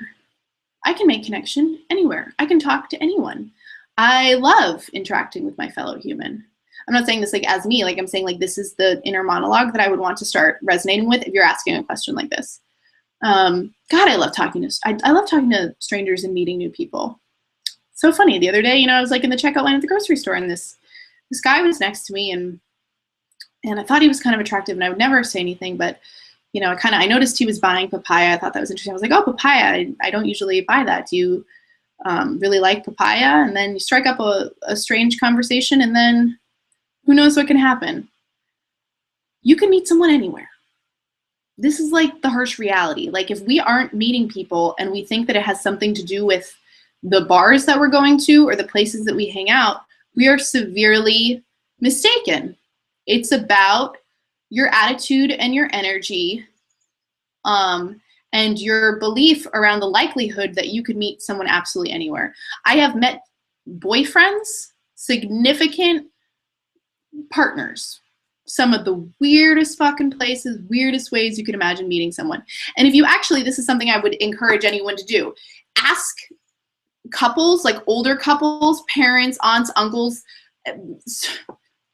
I can make connection anywhere. I can talk to anyone. I love interacting with my fellow human. I'm not saying this like as me, like I'm saying like this is the inner monologue that I would want to start resonating with if you're asking a question like this. God, I love talking to strangers and meeting new people. So funny. The other day, you know, I was like in the checkout line at the grocery store, and this guy was next to me, and I thought he was kind of attractive, and I would never say anything, but you know, I noticed he was buying papaya. I thought that was interesting. I was like, oh, papaya. I don't usually buy that. Do you really like papaya? And then you strike up a strange conversation, and then who knows what can happen. You can meet someone anywhere. This is like the harsh reality. Like if we aren't meeting people and we think that it has something to do with the bars that we're going to or the places that we hang out, we are severely mistaken. It's about your attitude and your energy and your belief around the likelihood that you could meet someone absolutely anywhere. I have met boyfriends, significant partners, some of the weirdest fucking places, weirdest ways you could imagine meeting someone. And if you actually, this is something I would encourage anyone to do. Ask couples, like older couples, parents, aunts, uncles,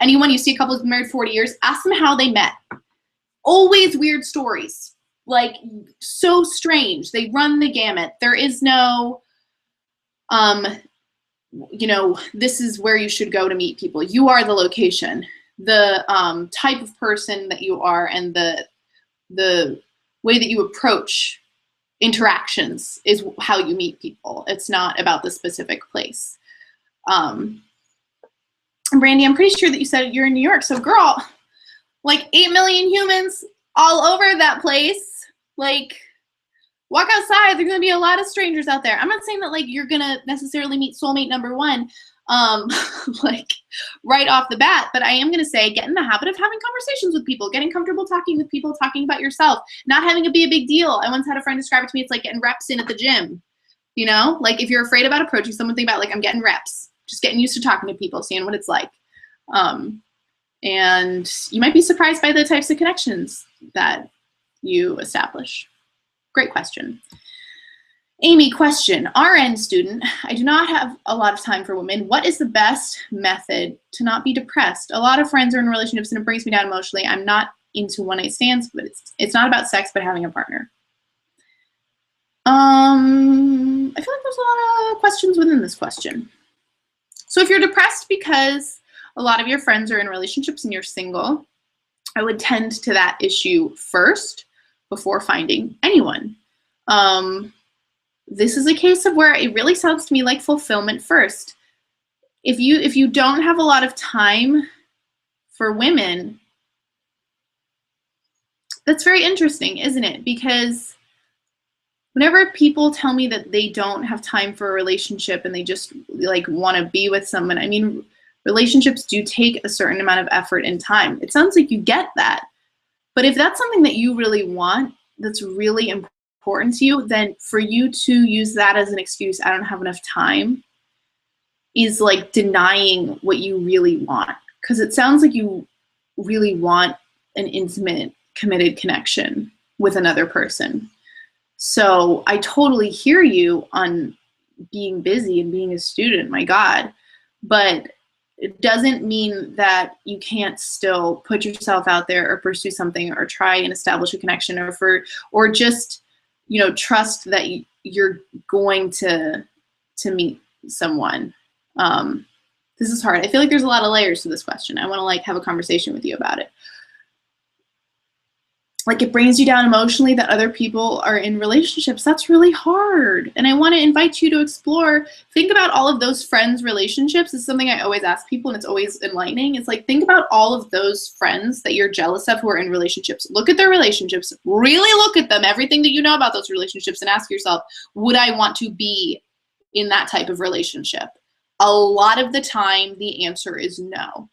anyone you see a couple who's been married 40 years, ask them how they met. Always weird stories, like so strange. They run the gamut. There is no, you know, this is where you should go to meet people. You are the location, the type of person that you are, and the way that you approach interactions is how you meet people. It's not about the specific place. Brandy, I'm pretty sure that you said you're in New York. So girl, like 8 million humans all over that place. Like, walk outside, there's gonna be a lot of strangers out there. I'm not saying that like you're gonna necessarily meet soulmate number one, like right off the bat, but I am gonna say get in the habit of having conversations with people, getting comfortable talking with people, talking about yourself, not having it be a big deal. I once had a friend describe it to me, it's like getting reps in at the gym. You know, like if you're afraid about approaching someone, think about like, I'm getting reps, just getting used to talking to people, seeing what it's like. And you might be surprised by the types of connections that you establish. Great question. Amy, question. RN student, I do not have a lot of time for women. What is the best method to not be depressed? A lot of friends are in relationships and it brings me down emotionally. I'm not into one-night stands, but it's not about sex, but having a partner. I feel like there's a lot of questions within this question. So if you're depressed because a lot of your friends are in relationships and you're single, I would tend to that issue first before finding anyone. This is a case of where it really sounds to me like fulfillment first. If you don't have a lot of time for women, that's very interesting, isn't it? Because whenever people tell me that they don't have time for a relationship and they just like want to be with someone, I mean, relationships do take a certain amount of effort and time. It sounds like you get that. But if that's something that you really want, that's really important to you, then for you to use that as an excuse, I don't have enough time, is like denying what you really want. Because it sounds like you really want an intimate, committed connection with another person. So I totally hear you on being busy and being a student, my God. But it doesn't mean that you can't still put yourself out there or pursue something or try and establish a connection or just, you know, trust that you're going to meet someone. This is hard. I feel like there's a lot of layers to this question. I want to like have a conversation with you about it. Like it brings you down emotionally that other people are in relationships. That's really hard. And I want to invite you to explore, think about all of those friends' relationships. It's something I always ask people and it's always enlightening. It's like, think about all of those friends that you're jealous of who are in relationships. Look at their relationships, really look at them, everything that you know about those relationships, and ask yourself, would I want to be in that type of relationship? A lot of the time, the answer is no.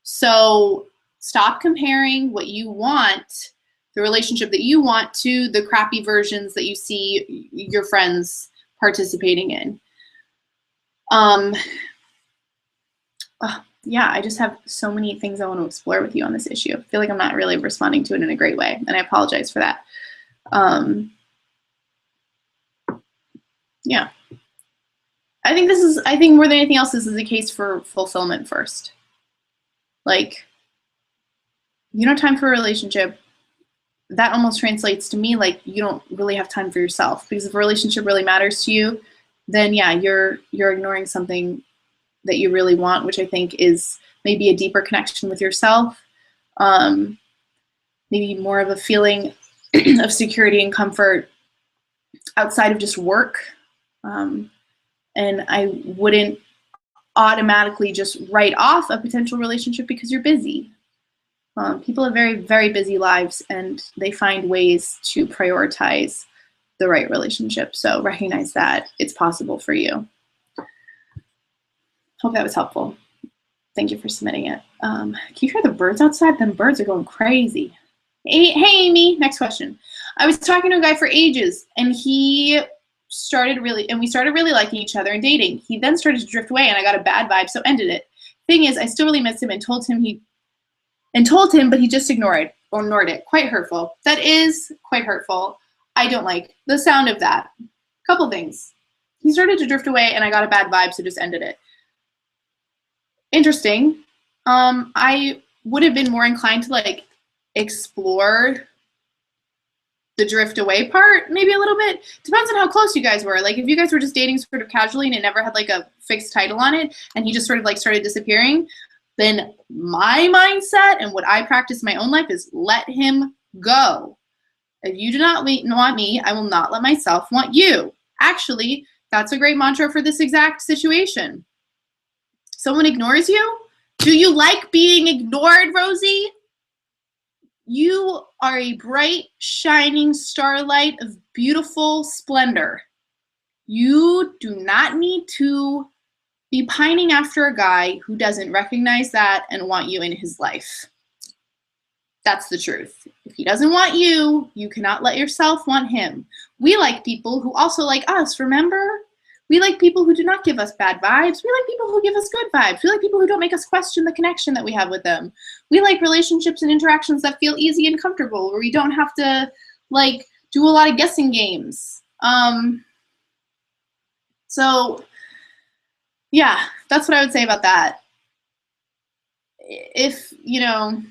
So stop comparing what you want, the relationship that you want, to the crappy versions that you see your friends participating in. Yeah, I just have so many things I want to explore with you on this issue. I feel like I'm not really responding to it in a great way, and I apologize for that. Yeah. I think more than anything else, this is a case for fulfillment first. Like, you don't have time for a relationship. That almost translates to me like you don't really have time for yourself, because if a relationship really matters to you, then yeah, you're ignoring something that you really want, which I think is maybe a deeper connection with yourself, maybe more of a feeling of security and comfort outside of just work. And I wouldn't automatically just write off a potential relationship because you're busy. People have very, very busy lives, and they find ways to prioritize the right relationship. So recognize that it's possible for you. Hope that was helpful. Thank you for submitting it. Can you hear the birds outside? Them birds are going crazy. Hey, Amy, next question. I was talking to a guy for ages, and we started really liking each other and dating. He then started to drift away, and I got a bad vibe, so ended it. Thing is, I still really miss him and told him, but he just ignored it. Quite hurtful. That is quite hurtful. I don't like the sound of that. Couple things. He started to drift away, and I got a bad vibe, so just ended it. Interesting. I would have been more inclined to like explore the drift away part, maybe a little bit. Depends on how close you guys were. Like if you guys were just dating sort of casually and it never had like a fixed title on it, and he just sort of like started disappearing, then my mindset and what I practice in my own life is let him go. If you do not want me, I will not let myself want you. Actually, that's a great mantra for this exact situation. Someone ignores you? Do you like being ignored, Rosie? You are a bright, shining starlight of beautiful splendor. You do not need to be pining after a guy who doesn't recognize that and want you in his life. That's the truth. If he doesn't want you, you cannot let yourself want him. We like people who also like us, remember? We like people who do not give us bad vibes. We like people who give us good vibes. We like people who don't make us question the connection that we have with them. We like relationships and interactions that feel easy and comfortable, where we don't have to like do a lot of guessing games. So yeah, that's what I would say about that. If, you know,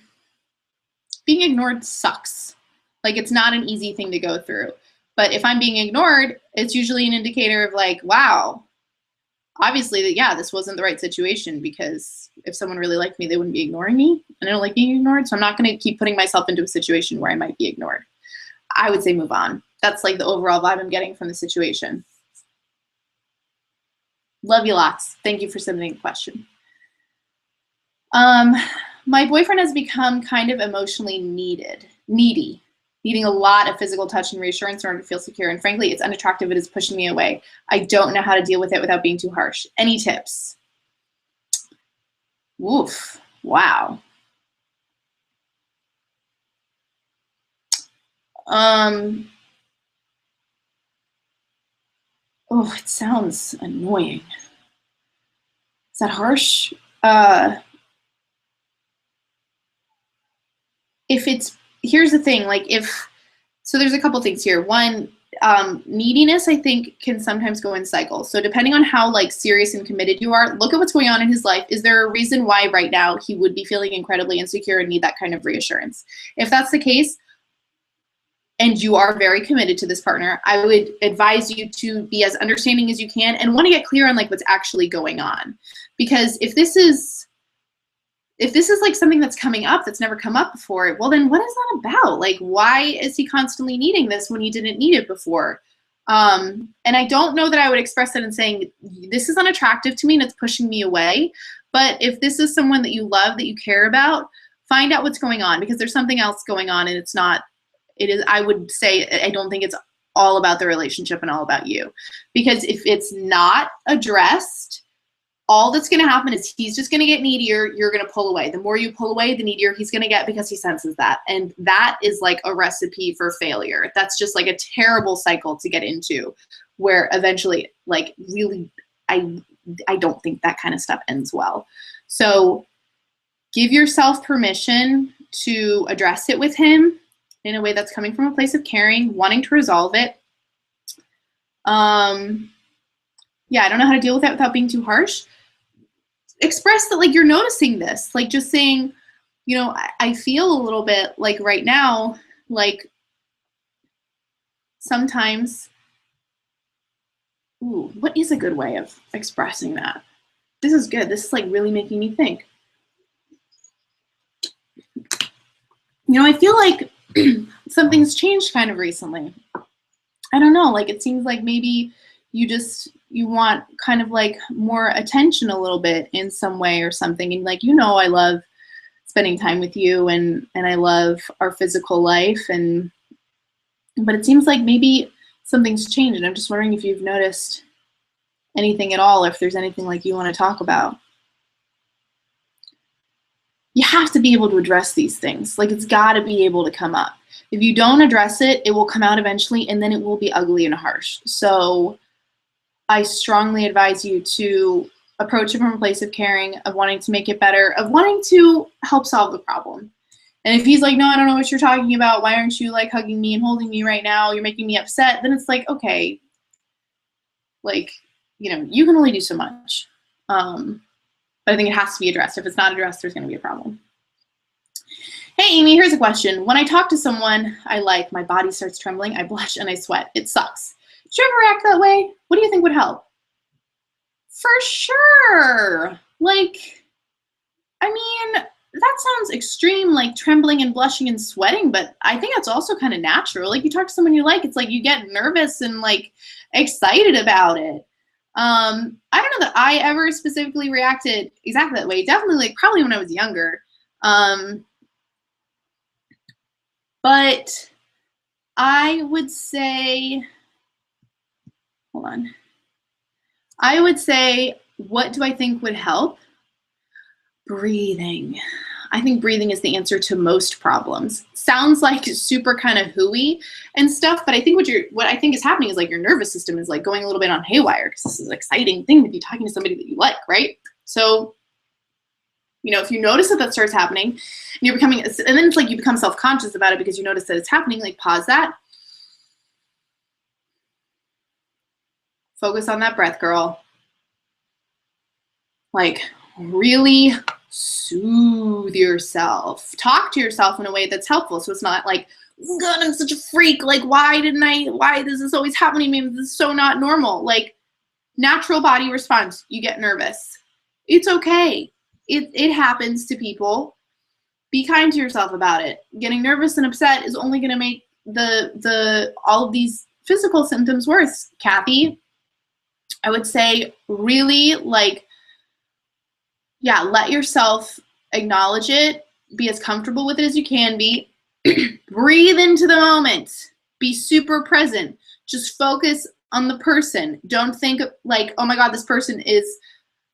being ignored sucks. Like, it's not an easy thing to go through. But if I'm being ignored, it's usually an indicator of like, wow, obviously, yeah, this wasn't the right situation, because if someone really liked me, they wouldn't be ignoring me. And I don't like being ignored, so I'm not going to keep putting myself into a situation where I might be ignored. I would say move on. That's like the overall vibe I'm getting from the situation. Love you lots. Thank you for submitting the question. My boyfriend has become kind of emotionally needy, needing a lot of physical touch and reassurance in order to feel secure. And frankly, it's unattractive. It is pushing me away. I don't know how to deal with it without being too harsh. Any tips? Oof. Wow. Oh, it sounds annoying. Is that harsh? Here's the thing, like so there's a couple things here. One, neediness, I think, can sometimes go in cycles. So depending on how like serious and committed you are, look at what's going on in his life. Is there a reason why right now he would be feeling incredibly insecure and need that kind of reassurance? If that's the case, and you are very committed to this partner, I would advise you to be as understanding as you can and want to get clear on like what's actually going on. Because if this is like something that's coming up that's never come up before, well then what is that about? Like, why is he constantly needing this when he didn't need it before? And I don't know that I would express it in saying, this is unattractive to me and it's pushing me away. But if this is someone that you love, that you care about, find out what's going on, because there's something else going on, and I would say, I don't think it's all about the relationship and all about you. Because if it's not addressed, all that's going to happen is he's just going to get needier. You're going to pull away. The more you pull away, the needier he's going to get, because he senses that. And that is like a recipe for failure. That's just like a terrible cycle to get into, where eventually, like, really, I don't think that kind of stuff ends well. So give yourself permission to address it with him in a way that's coming from a place of caring, wanting to resolve it. Yeah, I don't know how to deal with that without being too harsh. Express that, like, you're noticing this. Like, just saying, you know, I feel a little bit like right now, like sometimes, ooh, what is a good way of expressing that? This is good. This is like really making me think. You know, I feel like something's changed kind of recently. I don't know, like, it seems like maybe you want kind of like more attention a little bit in some way or something. And like, you know, I love spending time with you, and I love our physical life, but it seems like maybe something's changed. And I'm just wondering if you've noticed anything at all, or if there's anything like you want to talk about. You have to be able to address these things. Like, it's got to be able to come up. If you don't address it, it will come out eventually, and then it will be ugly and harsh. So I strongly advise you to approach it from a place of caring, of wanting to make it better, of wanting to help solve the problem. And if he's like, no, I don't know what you're talking about, why aren't you like hugging me and holding me right now? You're making me upset. Then it's like, okay, like, you know, you can only do so much. But I think it has to be addressed. If it's not addressed, there's going to be a problem. Hey, Amy, here's a question. When I talk to someone I like, my body starts trembling, I blush, and I sweat. It sucks. Do you ever react that way? What do you think would help? For sure. Like, I mean, that sounds extreme, like trembling and blushing and sweating, but I think that's also kind of natural. Like you talk to someone you like, it's like you get nervous and like excited about it. I don't know that I ever specifically reacted exactly that way. Definitely, like probably when I was younger. But I would say, hold on. I would say, what do I think would help? Breathing. I think breathing is the answer to most problems. Sounds like super kind of hooey and stuff, but I think what I think is happening is like your nervous system is like going a little bit on haywire because this is an exciting thing to be talking to somebody that you like, right? So, you know, if you notice that starts happening and you're becoming, and then it's like you become self-conscious about it because you notice that it's happening, like pause that. Focus on that breath, girl. Like really soothe yourself. Talk to yourself in a way that's helpful. So it's not like, oh God, I'm such a freak. Like, why this is always happening to me? This is so not normal. Like, natural body response. You get nervous. It's okay. It happens to people. Be kind to yourself about it. Getting nervous and upset is only going to make all of these physical symptoms worse. Kathy, I would say really like, yeah, let yourself acknowledge it, be as comfortable with it as you can be, breathe into the moment, be super present, just focus on the person. Don't think like, oh my God, this person is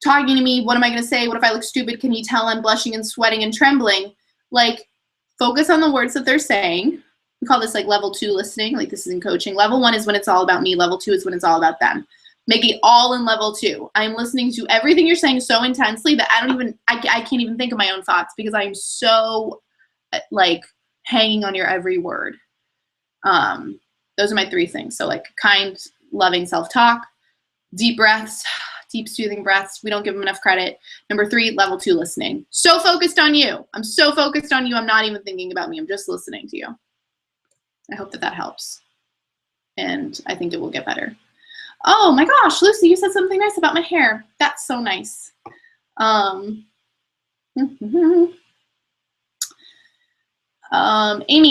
talking to me, what am I gonna say? What if I look stupid? Can he tell I'm blushing and sweating and trembling? Like, focus on the words that they're saying. We call this like level 2 listening, like this is in coaching. Level 1 is when it's all about me, level 2 is when it's all about them. Make it all in level 2. I'm listening to everything you're saying so intensely that I can't even think of my own thoughts because I'm so like hanging on your every word. Those are my 3 things. So like kind, loving self-talk, deep breaths, deep soothing breaths. We don't give them enough credit. Number 3, level 2 listening. So focused on you. I'm so focused on you. I'm not even thinking about me. I'm just listening to you. I hope that helps. And I think it will get better. Oh my gosh, Lucy, you said something nice about my hair. That's so nice. Amy,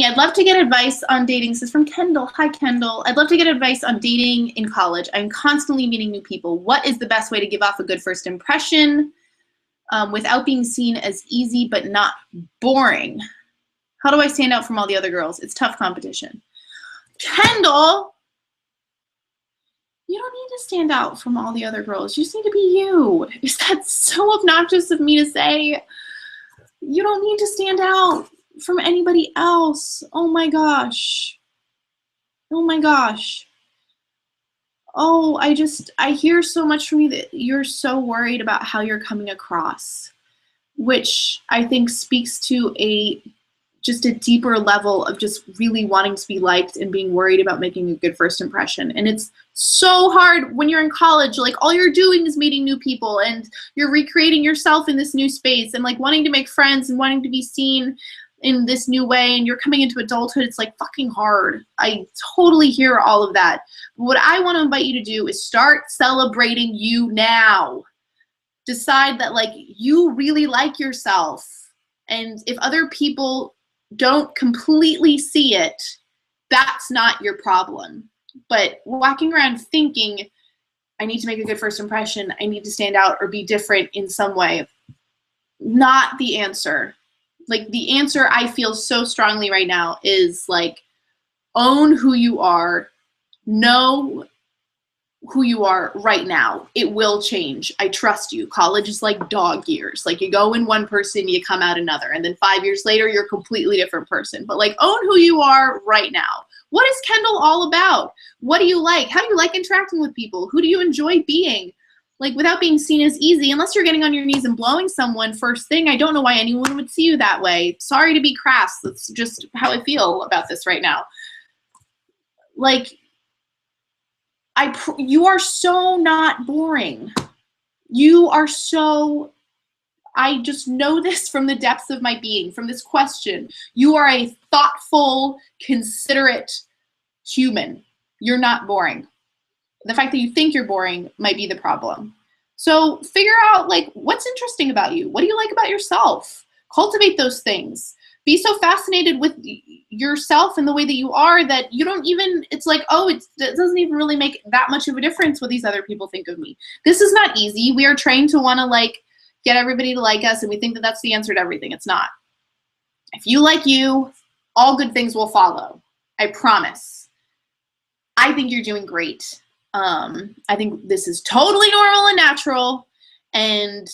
I'd love to get advice on dating. This is from Kendall. Hi, Kendall. I'd love to get advice on dating in college. I'm constantly meeting new people. What is the best way to give off a good first impression without being seen as easy but not boring? How do I stand out from all the other girls? It's tough competition. Kendall, you don't need to stand out from all the other girls. You just need to be you. Is that so obnoxious of me to say? You don't need to stand out from anybody else. Oh my gosh. Oh my gosh. Oh, I hear so much from you that you're so worried about how you're coming across, which I think speaks to just a deeper level of just really wanting to be liked and being worried about making a good first impression. And it's so hard when you're in college, like all you're doing is meeting new people and you're recreating yourself in this new space and like wanting to make friends and wanting to be seen in this new way, and you're coming into adulthood. It's like fucking hard. I totally hear all of that. But what I want to invite you to do is start celebrating you now. Decide that like you really like yourself. And if other people don't completely see it, that's not your problem. But walking around thinking, I need to make a good first impression, I need to stand out or be different in some way, not the answer. Like the answer I feel so strongly right now is like, own who you are, know who you are right now. It will change. I trust you. College is like dog years. Like you go in one person, you come out another. And then 5 years later, you're a completely different person. But like own who you are right now. What is Kendall all about? What do you like? How do you like interacting with people? Who do you enjoy being? Like without being seen as easy, unless you're getting on your knees and blowing someone first thing, I don't know why anyone would see you that way. Sorry to be crass. That's just how I feel about this right now. Like, you are so not boring. You are so, I just know this from the depths of my being, from this question. You are a thoughtful, considerate human. You're not boring. The fact that you think you're boring might be the problem. So figure out like what's interesting about you. What do you like about yourself? Cultivate those things. Be so fascinated with yourself and the way that you are that you don't even, it's like, oh, it doesn't even really make that much of a difference what these other people think of me. This is not easy. We are trained to want to like get everybody to like us, and we think that that's the answer to everything. It's not. If you like you, all good things will follow. I promise. I think you're doing great. I think this is totally normal and natural. And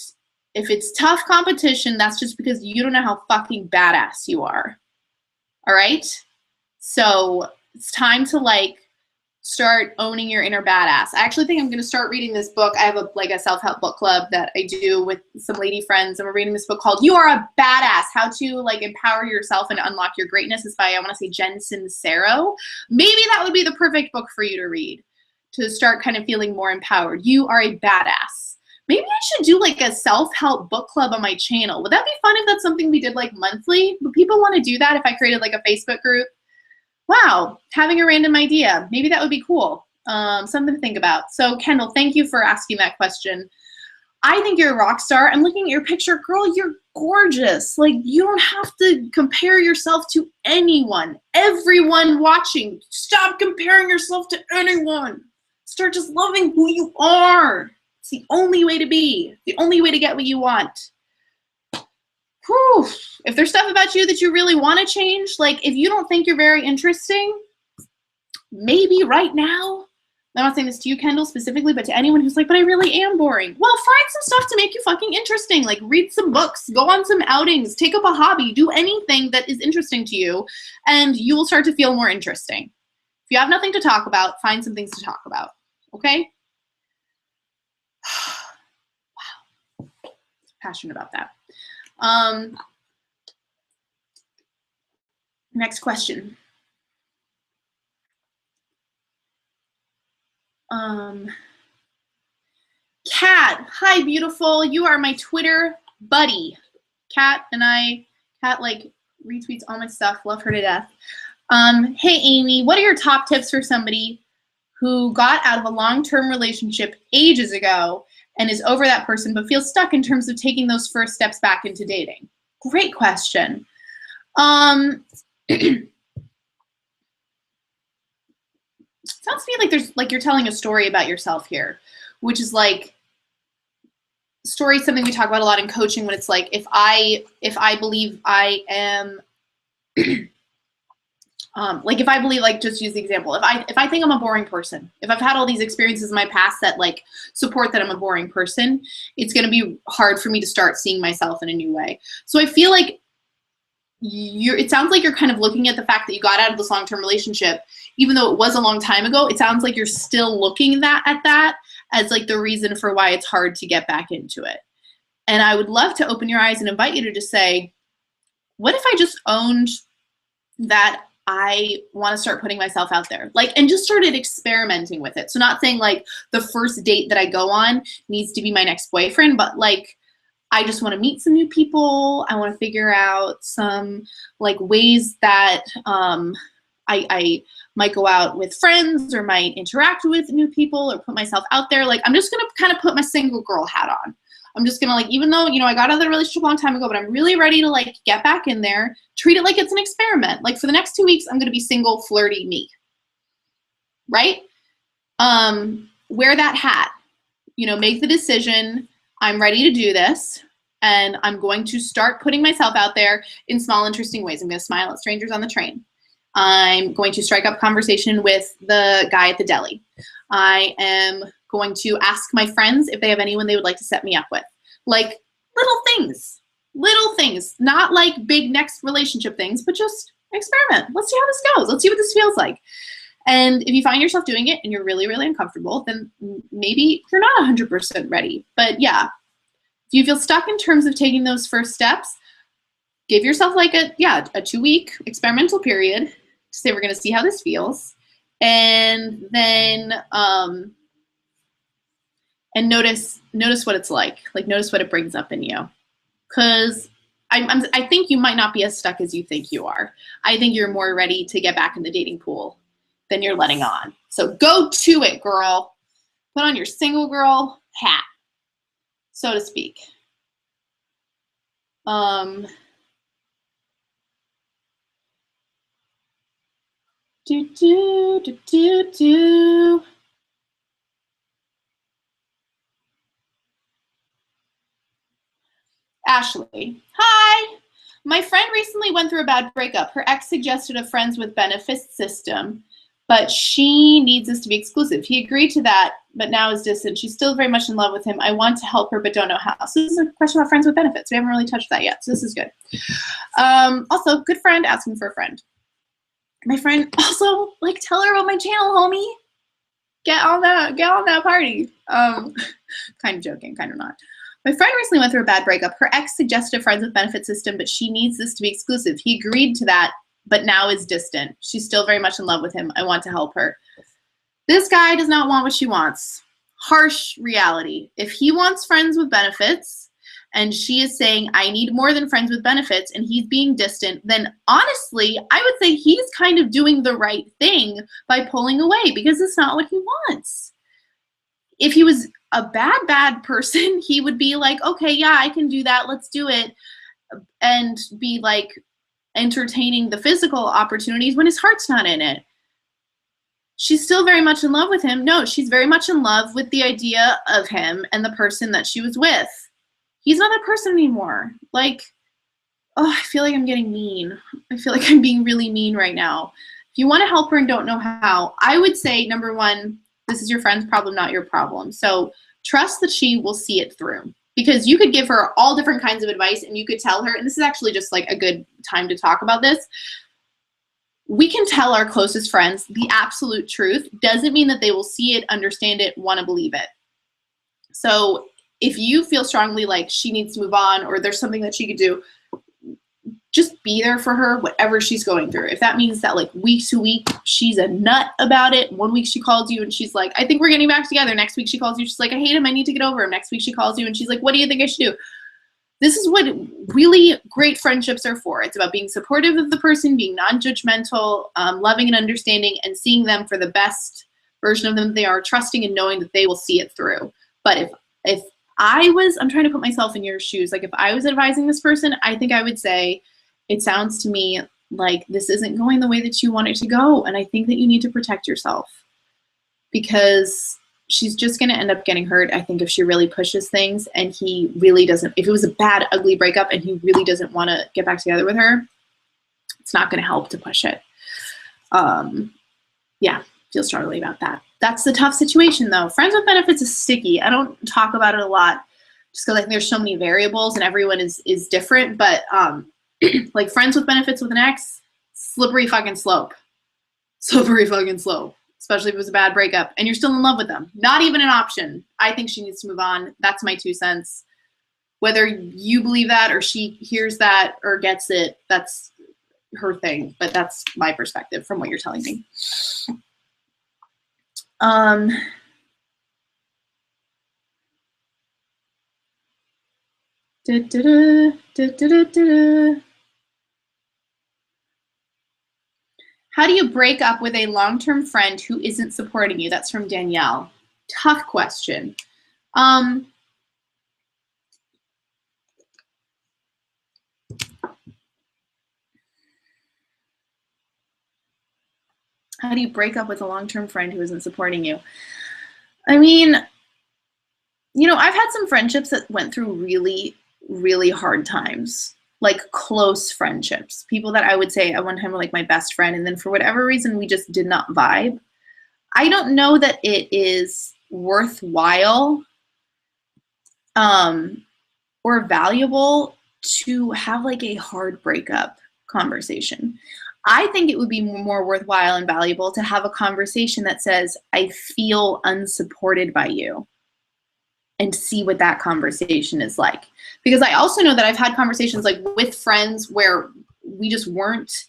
if it's tough competition, that's just because you don't know how fucking badass you are. All right? So it's time to like start owning your inner badass. I actually think I'm going to start reading this book. I have a self-help book club that I do with some lady friends, and we're reading this book called You Are a Badass, How to like Empower Yourself and Unlock Your Greatness. It's by, I want to say, Jen Sincero. Maybe that would be the perfect book for you to read to start kind of feeling more empowered. You are a badass. Maybe I should do like a self-help book club on my channel. Would that be fun if that's something we did like monthly? Would people want to do that if I created like a Facebook group? Wow, having a random idea. Maybe that would be cool. Something to think about. So Kendall, thank you for asking that question. I think you're a rock star. I'm looking at your picture. Girl, you're gorgeous. Like, you don't have to compare yourself to anyone. Everyone watching, stop comparing yourself to anyone. Start just loving who you are. It's the only way to be, the only way to get what you want. Whew. If there's stuff about you that you really want to change, like if you don't think you're very interesting, maybe right now, I'm not saying this to you, Kendall, specifically, but to anyone who's like, but I really am boring. Well, find some stuff to make you fucking interesting. Like read some books, go on some outings, take up a hobby, do anything that is interesting to you, and you will start to feel more interesting. If you have nothing to talk about, find some things to talk about, okay? Wow, passionate about that. Next question. Kat, hi, beautiful. You are my Twitter buddy. Kat like retweets all my stuff. Love her to death. Hey, Amy, what are your top tips for somebody who got out of a long-term relationship ages ago and is over that person but feels stuck in terms of taking those first steps back into dating? Great question. Sounds to me like there's like you're telling a story about yourself here, which is like story is something we talk about a lot in coaching when it's like if I believe I am like if I believe, like just use the example, if I think I'm a boring person, if I've had all these experiences in my past that like support that I'm a boring person, it's going to be hard for me to start seeing myself in a new way. So I feel like it sounds like you're kind of looking at the fact that you got out of this long-term relationship, even though it was a long time ago. It sounds like you're still looking at that as like the reason for why it's hard to get back into it. And I would love to open your eyes and invite you to just say, what if I just owned that I want to start putting myself out there, like, and just started experimenting with it. So not saying like the first date that I go on needs to be my next boyfriend, but like, I just want to meet some new people. I want to figure out some like ways that I might go out with friends or might interact with new people or put myself out there. Like, I'm just going to kind of put my single girl hat on. I'm just going to like, even though, you know, I got out of the relationship a long time ago, but I'm really ready to like get back in there, treat it like it's an experiment. Like for the next 2 weeks, I'm going to be single, flirty me. Right? Wear that hat, you know, make the decision. I'm ready to do this, and I'm going to start putting myself out there in small, interesting ways. I'm going to smile at strangers on the train. I'm going to strike up conversation with the guy at the deli. I am going to ask my friends if they have anyone they would like to set me up with. Like little things, not like big next relationship things, but just experiment. Let's see how this goes. Let's see what this feels like. And if you find yourself doing it and you're really, really uncomfortable, then maybe you're not 100% ready. But yeah, if you feel stuck in terms of taking those first steps, give yourself like a 2-week experimental period to say, we're going to see how this feels. And then, and notice what it's like notice what it brings up in you. Cause I think you might not be as stuck as you think you are. I think you're more ready to get back in the dating pool than you're letting on. So go to it, girl. Put on your single girl hat, so to speak. Do, do, do, do, do. Ashley, hi. My friend recently went through a bad breakup. Her ex suggested a friends with benefits system, but she needs us to be exclusive. He agreed to that, but now is distant. She's still very much in love with him. I want to help her, but don't know how. So this is a question about friends with benefits. We haven't really touched that yet, so this is good. Also, good friend asking for a friend. My friend also, like, tell her about my channel, homie. Get on that party. Kind of joking, kind of not. My friend recently went through a bad breakup. Her ex suggested a friends with benefits system, but she needs this to be exclusive. He agreed to that, but now is distant. She's still very much in love with him. I want to help her. This guy does not want what she wants. Harsh reality. If he wants friends with benefits and she is saying, I need more than friends with benefits, and he's being distant, then honestly, I would say he's kind of doing the right thing by pulling away, because it's not what he wants. If he was a bad person, he would be like, okay, yeah, I can do that. Let's do it. And be like entertaining the physical opportunities when his heart's not in it. She's still very much in love with him. No, she's very much in love with the idea of him and the person that she was with. He's not that person anymore. Like, oh, I feel like I'm getting mean. I feel like I'm being really mean right now. If you want to help her and don't know how, I would say, number one, this is your friend's problem, not your problem. So trust that she will see it through, because you could give her all different kinds of advice and you could tell her, and this is actually just like a good time to talk about this. We can tell our closest friends the absolute truth. Doesn't mean that they will see it, understand it, want to believe it. So if you feel strongly like she needs to move on, or there's something that she could do, just be there for her, whatever she's going through. If that means that like week to week, she's a nut about it. One week she calls you and she's like, I think we're getting back together. Next week she calls you, she's like, I hate him, I need to get over him. Next week she calls you and she's like, what do you think I should do? This is what really great friendships are for. It's about being supportive of the person, being non-judgmental, loving and understanding, and seeing them for the best version of them that they are, trusting and knowing that they will see it through. But if I was, I'm trying to put myself in your shoes, like if I was advising this person, I think I would say, it sounds to me like this isn't going the way that you want it to go. And I think that you need to protect yourself, because she's just going to end up getting hurt, I think, if she really pushes things and he really doesn't. If it was a bad, ugly breakup and he really doesn't want to get back together with her, it's not going to help to push it. Yeah, feel strongly about that. That's the tough situation, though. Friends with benefits is sticky. I don't talk about it a lot just because I think there's so many variables and everyone is different. But like friends with benefits with an ex, slippery fucking slope. Slippery fucking slope. Especially if it was a bad breakup and you're still in love with them. Not even an option. I think she needs to move on. That's my 2 cents. Whether you believe that or she hears that or gets it, that's her thing. But that's my perspective from what you're telling me. How do you break up with a long-term friend who isn't supporting you? That's from Danielle. Tough question. How do you break up with a long-term friend who isn't supporting you? I mean, you know, I've had some friendships that went through really, really hard times, like close friendships. People that I would say at one time were like my best friend, and then for whatever reason, we just did not vibe. I don't know that it is worthwhile or valuable to have like a hard breakup conversation. I think it would be more worthwhile and valuable to have a conversation that says, I feel unsupported by you, and see what that conversation is like. Because I also know that I've had conversations like with friends where we just weren't,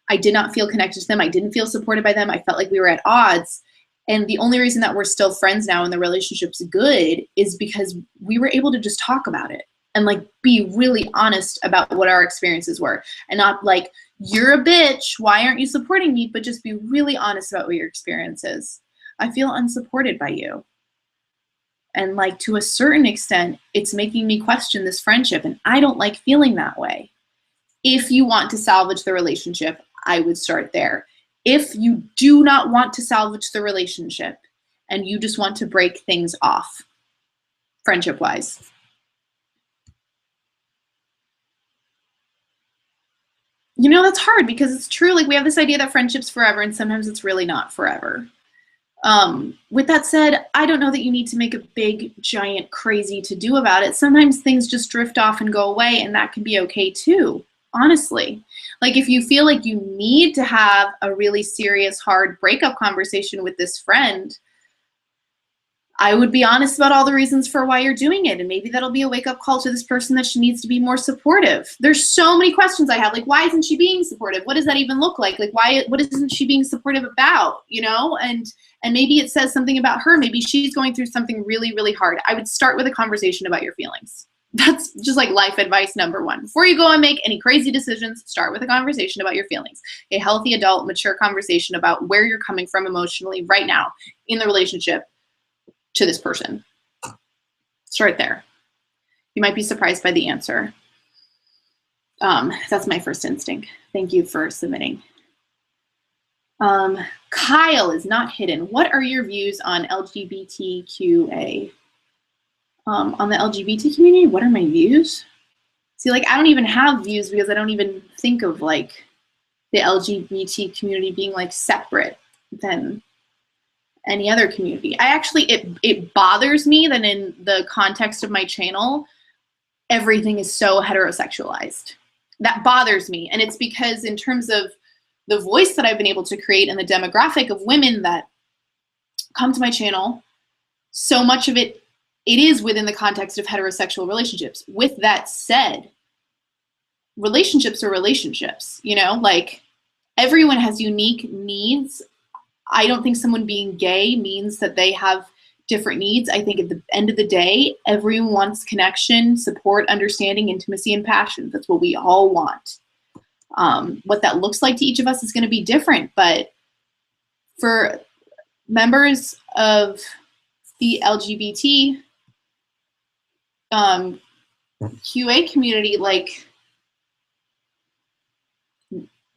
I did not feel connected to them. I didn't feel supported by them. I felt like we were at odds. And the only reason that we're still friends now and the relationship's good is because we were able to just talk about it and like be really honest about what our experiences were, and not like, you're a bitch, why aren't you supporting me? But just be really honest about what your experience is. I feel unsupported by you. And like to a certain extent, it's making me question this friendship, and I don't like feeling that way. If you want to salvage the relationship, I would start there. if you do not want to salvage the relationship and you just want to break things off, friendship-wise. You know, that's hard because it's true. Like, we have this idea that friendship's forever, and sometimes it's really not forever. With that said, I don't know that you need to make a big, giant, crazy to-do about it. Sometimes things just drift off and go away, and that can be okay too, honestly. Like, if you feel like you need to have a really serious, hard breakup conversation with this friend, I would be honest about all the reasons for why you're doing it. And maybe that'll be a wake-up call to this person that she needs to be more supportive. There's so many questions I have. Like, why isn't she being supportive? What does that even look like? Like, what isn't she being supportive about? You know? And maybe it says something about her. Maybe she's going through something really, really hard. I would start with a conversation about your feelings. That's just like life advice number one. Before you go and make any crazy decisions, start with a conversation about your feelings. A healthy adult, mature conversation about where you're coming from emotionally right now in the relationship to this person. Start there. You might be surprised by the answer. That's my first instinct. Thank you for submitting. Kyle is not hidden. What are your views on LGBTQA? On the LGBT community, what are my views? See, like, I don't even have views because I don't even think of like the LGBT community being like separate than any other community. I actually, it bothers me that in the context of my channel, everything is so heterosexualized. That bothers me. And it's because in terms of the voice that I've been able to create and the demographic of women that come to my channel, so much of it is within the context of heterosexual relationships. With that said, relationships are relationships, you know, like everyone has unique needs. I don't think someone being gay means that they have different needs. I think at the end of the day, everyone wants connection, support, understanding, intimacy, and passion. That's what we all want. What that looks like to each of us is going to be different, but for members of the LGBT QA community, like,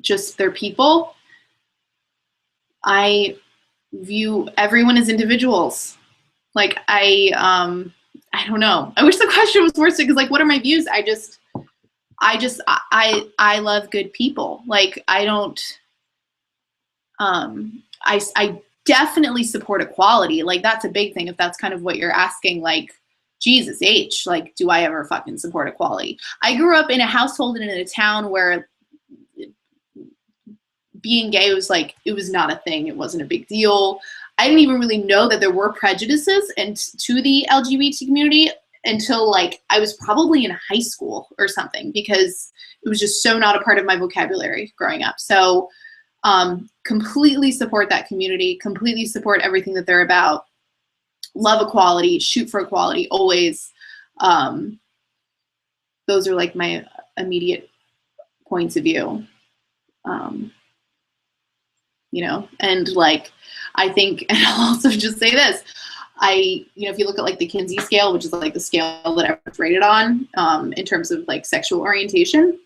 just their people, I view everyone as individuals. Like, I don't know. I wish the question was more because, like, what are my views? I love good people. Like, I don't, I definitely support equality. Like, that's a big thing. If that's kind of what you're asking, like, Jesus H, like, do I ever fucking support equality? I grew up in a household and in a town where being gay was like, it was not a thing. It wasn't a big deal. I didn't even really know that there were prejudices and to the LGBT community until like I was probably in high school or something, because it was just so not a part of my vocabulary growing up. So completely support that community, completely support everything that they're about. Love equality, shoot for equality, always. Those are like my immediate points of view. You know, and like, I think, and I'll also just say this, you know, if you look at like the Kinsey scale, which is like the scale that I was rated on in terms of like sexual orientation,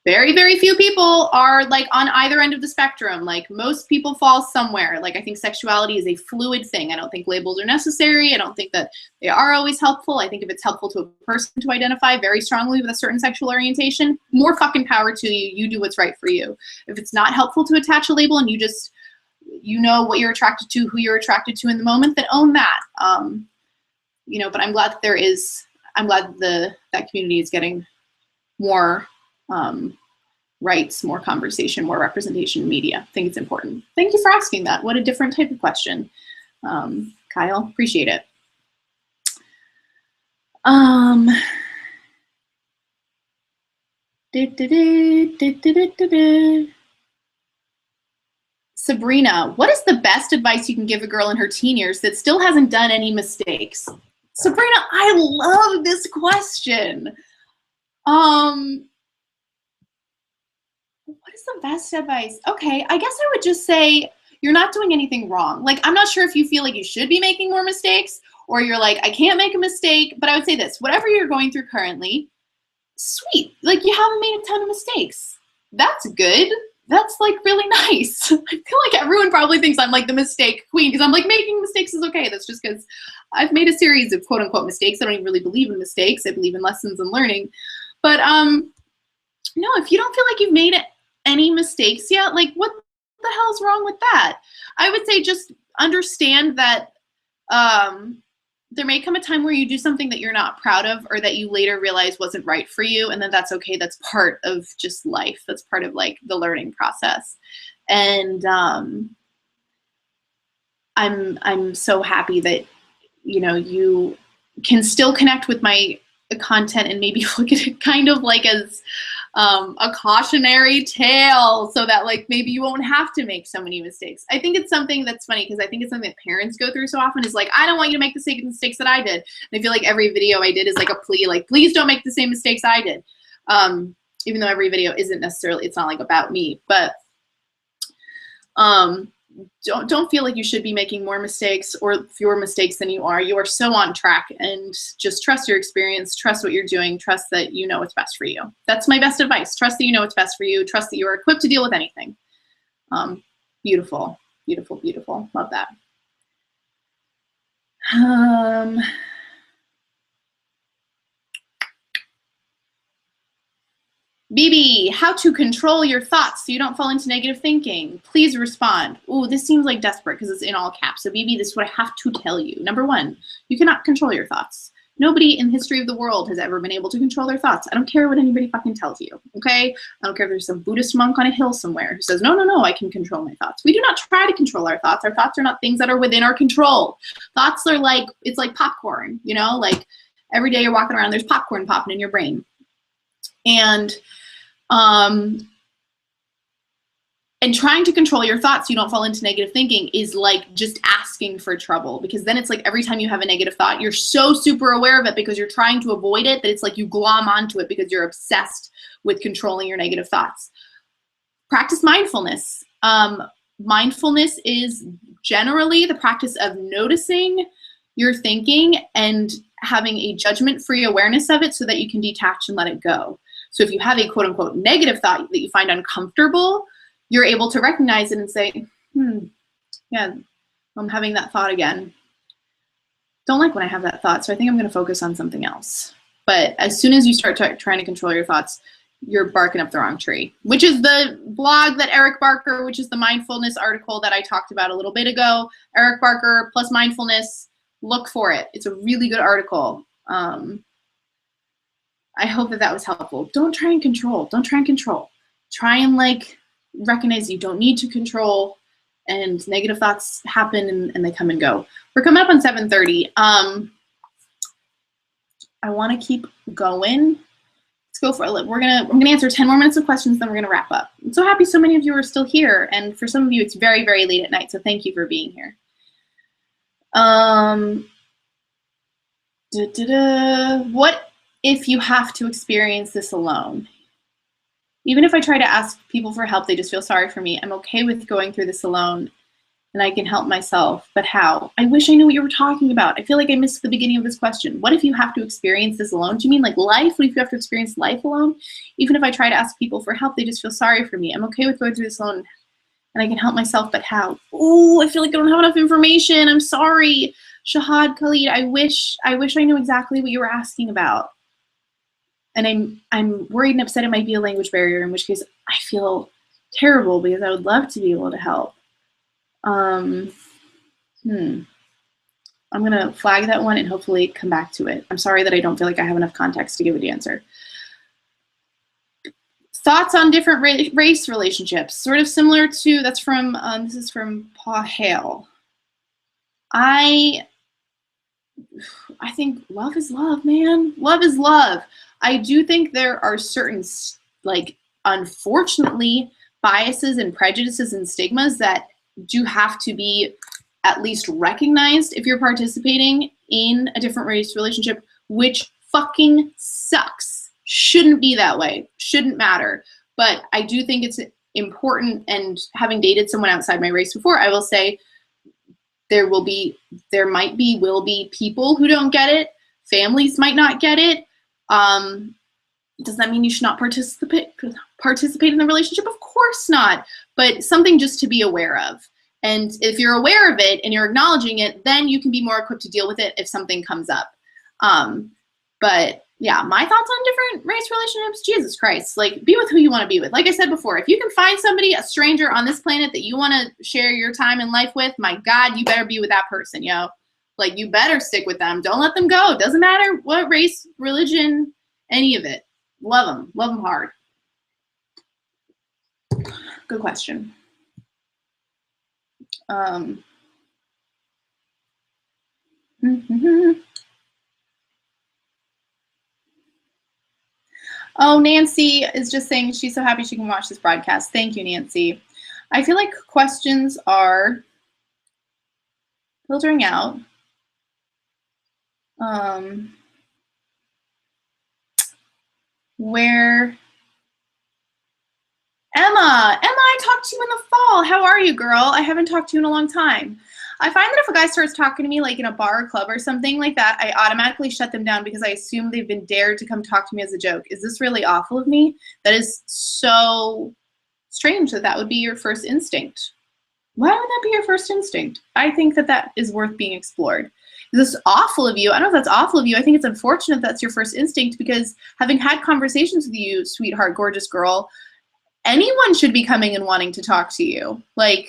very, very few people are like on either end of the spectrum. Like, most people fall somewhere. Like, I think sexuality is a fluid thing. I don't think labels are necessary. I don't think that they are always helpful. I think if it's helpful to a person to identify very strongly with a certain sexual orientation, more fucking power to you. You do what's right for you. If it's not helpful to attach a label and you just, you know what you're attracted to, who you're attracted to in the moment, then own that. You know, but I'm glad that there is, I'm glad that community is getting more rights, more conversation, more representation in media. I think it's important. Thank you for asking that. What a different type of question. Kyle, appreciate it. Sabrina, what is the best advice you can give a girl in her teen years that still hasn't done any mistakes? Sabrina, I love this question. What is the best advice? Okay, I guess I would just say you're not doing anything wrong. Like, I'm not sure if you feel like you should be making more mistakes or you're like, I can't make a mistake, but I would say this, whatever you're going through currently, sweet. Like, you haven't made a ton of mistakes. That's good. that's like really nice. I feel like everyone probably thinks I'm like the mistake queen because I'm like making mistakes is okay. That's just because I've made a series of quote unquote mistakes. I don't even really believe in mistakes. I believe in lessons and learning. But no, if you don't feel like you've made any mistakes yet, like what the hell's wrong with that? I would say just understand that there may come a time where you do something that you're not proud of or that you later realize wasn't right for you, and then that's okay. That's part of just life. That's part of like the learning process. And I'm so happy that, you know, you can still connect with my content and maybe look at it kind of like as a cautionary tale so that like maybe you won't have to make so many mistakes. I think it's something that's funny because I think it's something that parents go through so often is like, I don't want you to make the same mistakes that I did. And I feel like every video I did is like a plea, like, please don't make the same mistakes I did. Even though every video isn't necessarily, it's not like about me, but don't feel like you should be making more mistakes or fewer mistakes than you are. You are so on track, and just trust your experience, trust what you're doing, trust that you know what's best for you. That's my best advice. Trust that you know what's best for you. Trust that you are equipped to deal with anything. Beautiful, beautiful, beautiful. Love that. BB, how to control your thoughts so you don't fall into negative thinking. Please respond. Ooh, this seems like desperate because it's in all caps. So BB, this is what I have to tell you. Number one, you cannot control your thoughts. Nobody in the history of the world has ever been able to control their thoughts. I don't care what anybody fucking tells you, okay? I don't care if there's some Buddhist monk on a hill somewhere who says, no, no, no, I can control my thoughts. We do not try to control our thoughts. Our thoughts are not things that are within our control. Thoughts are like, it's like popcorn, you know? Like every day you're walking around, there's popcorn popping in your brain. And trying to control your thoughts so you don't fall into negative thinking is like just asking for trouble, because then it's like every time you have a negative thought, you're so super aware of it because you're trying to avoid it that it's like you glom onto it because you're obsessed with controlling your negative thoughts. Practice mindfulness. Mindfulness is generally the practice of noticing your thinking and having a judgment-free awareness of it so that you can detach and let it go. So if you have a quote unquote negative thought that you find uncomfortable, you're able to recognize it and say, yeah, I'm having that thought again. Don't like when I have that thought, so I think I'm gonna focus on something else. But as soon as you start trying to control your thoughts, you're barking up the wrong tree, which is the blog that Eric Barker, which is the mindfulness article that I talked about a little bit ago. Eric Barker plus mindfulness, look for it. It's a really good article. I hope that was helpful. Don't try and control. Don't try and control. Try and like recognize you don't need to control, and negative thoughts happen and they come and go. We're coming up on 7:30. I want to keep going. Let's go for it. We're gonna answer 10 more minutes of questions, then we're gonna wrap up. I'm so happy so many of you are still here, and for some of you it's very, very late at night, so thank you for being here. What if you have to experience this alone? Even if I try to ask people for help, they just feel sorry for me. I'm okay with going through this alone, and I can help myself, but how? I wish I knew what you were talking about. I feel like I missed the beginning of this question. What if you have to experience this alone? Do you mean like life? What if you have to experience life alone? Even if I try to ask people for help, they just feel sorry for me. I'm okay with going through this alone, and I can help myself, but how? Oh, I feel like I don't have enough information. I'm sorry. Shahad Khalid, I wish I knew exactly what you were asking about. And I'm worried and upset it might be a language barrier, in which case I feel terrible because I would love to be able to help. I'm gonna flag that one and hopefully come back to it. I'm sorry that I don't feel like I have enough context to give a the answer. Thoughts on different race relationships, sort of similar to, that's from, this is from Paul Hale. I think love is love, man. Love is love. I do think there are certain, like, unfortunately, biases and prejudices and stigmas that do have to be at least recognized if you're participating in a different race relationship, which fucking sucks. Shouldn't be that way. Shouldn't matter. But I do think it's important, and having dated someone outside my race before, I will say there will be people who don't get it. Families might not get it. Does that mean you should not participate? participate in the relationship? Of course not, but something just to be aware of. And if you're aware of it and you're acknowledging it, then you can be more equipped to deal with it if something comes up. But yeah, my thoughts on different race relationships, Jesus Christ, like be with who you want to be with. Like I said before, if you can find somebody, a stranger on this planet that you want to share your time in life with, my God, you better be with that person, yo. Like you better stick with them. Don't let them go. Doesn't matter what race, religion, any of it. Love them hard. Good question. Oh, Nancy is just saying she's so happy she can watch this broadcast. Thank you, Nancy. I feel like questions are filtering out. Where Emma, I talked to you in the fall. How are you, girl? I haven't talked to you in a long time. I find that if a guy starts talking to me like in a bar or club or something like that, I automatically shut them down because I assume they've been dared to come talk to me as a joke. Is this really awful of me? That is so strange that that would be your first instinct. Why would that be your first instinct? I think that that is worth being explored. Is this awful of you? I don't know if that's awful of you. I think it's unfortunate that's your first instinct because having had conversations with you, sweetheart, gorgeous girl, anyone should be coming and wanting to talk to you. Like,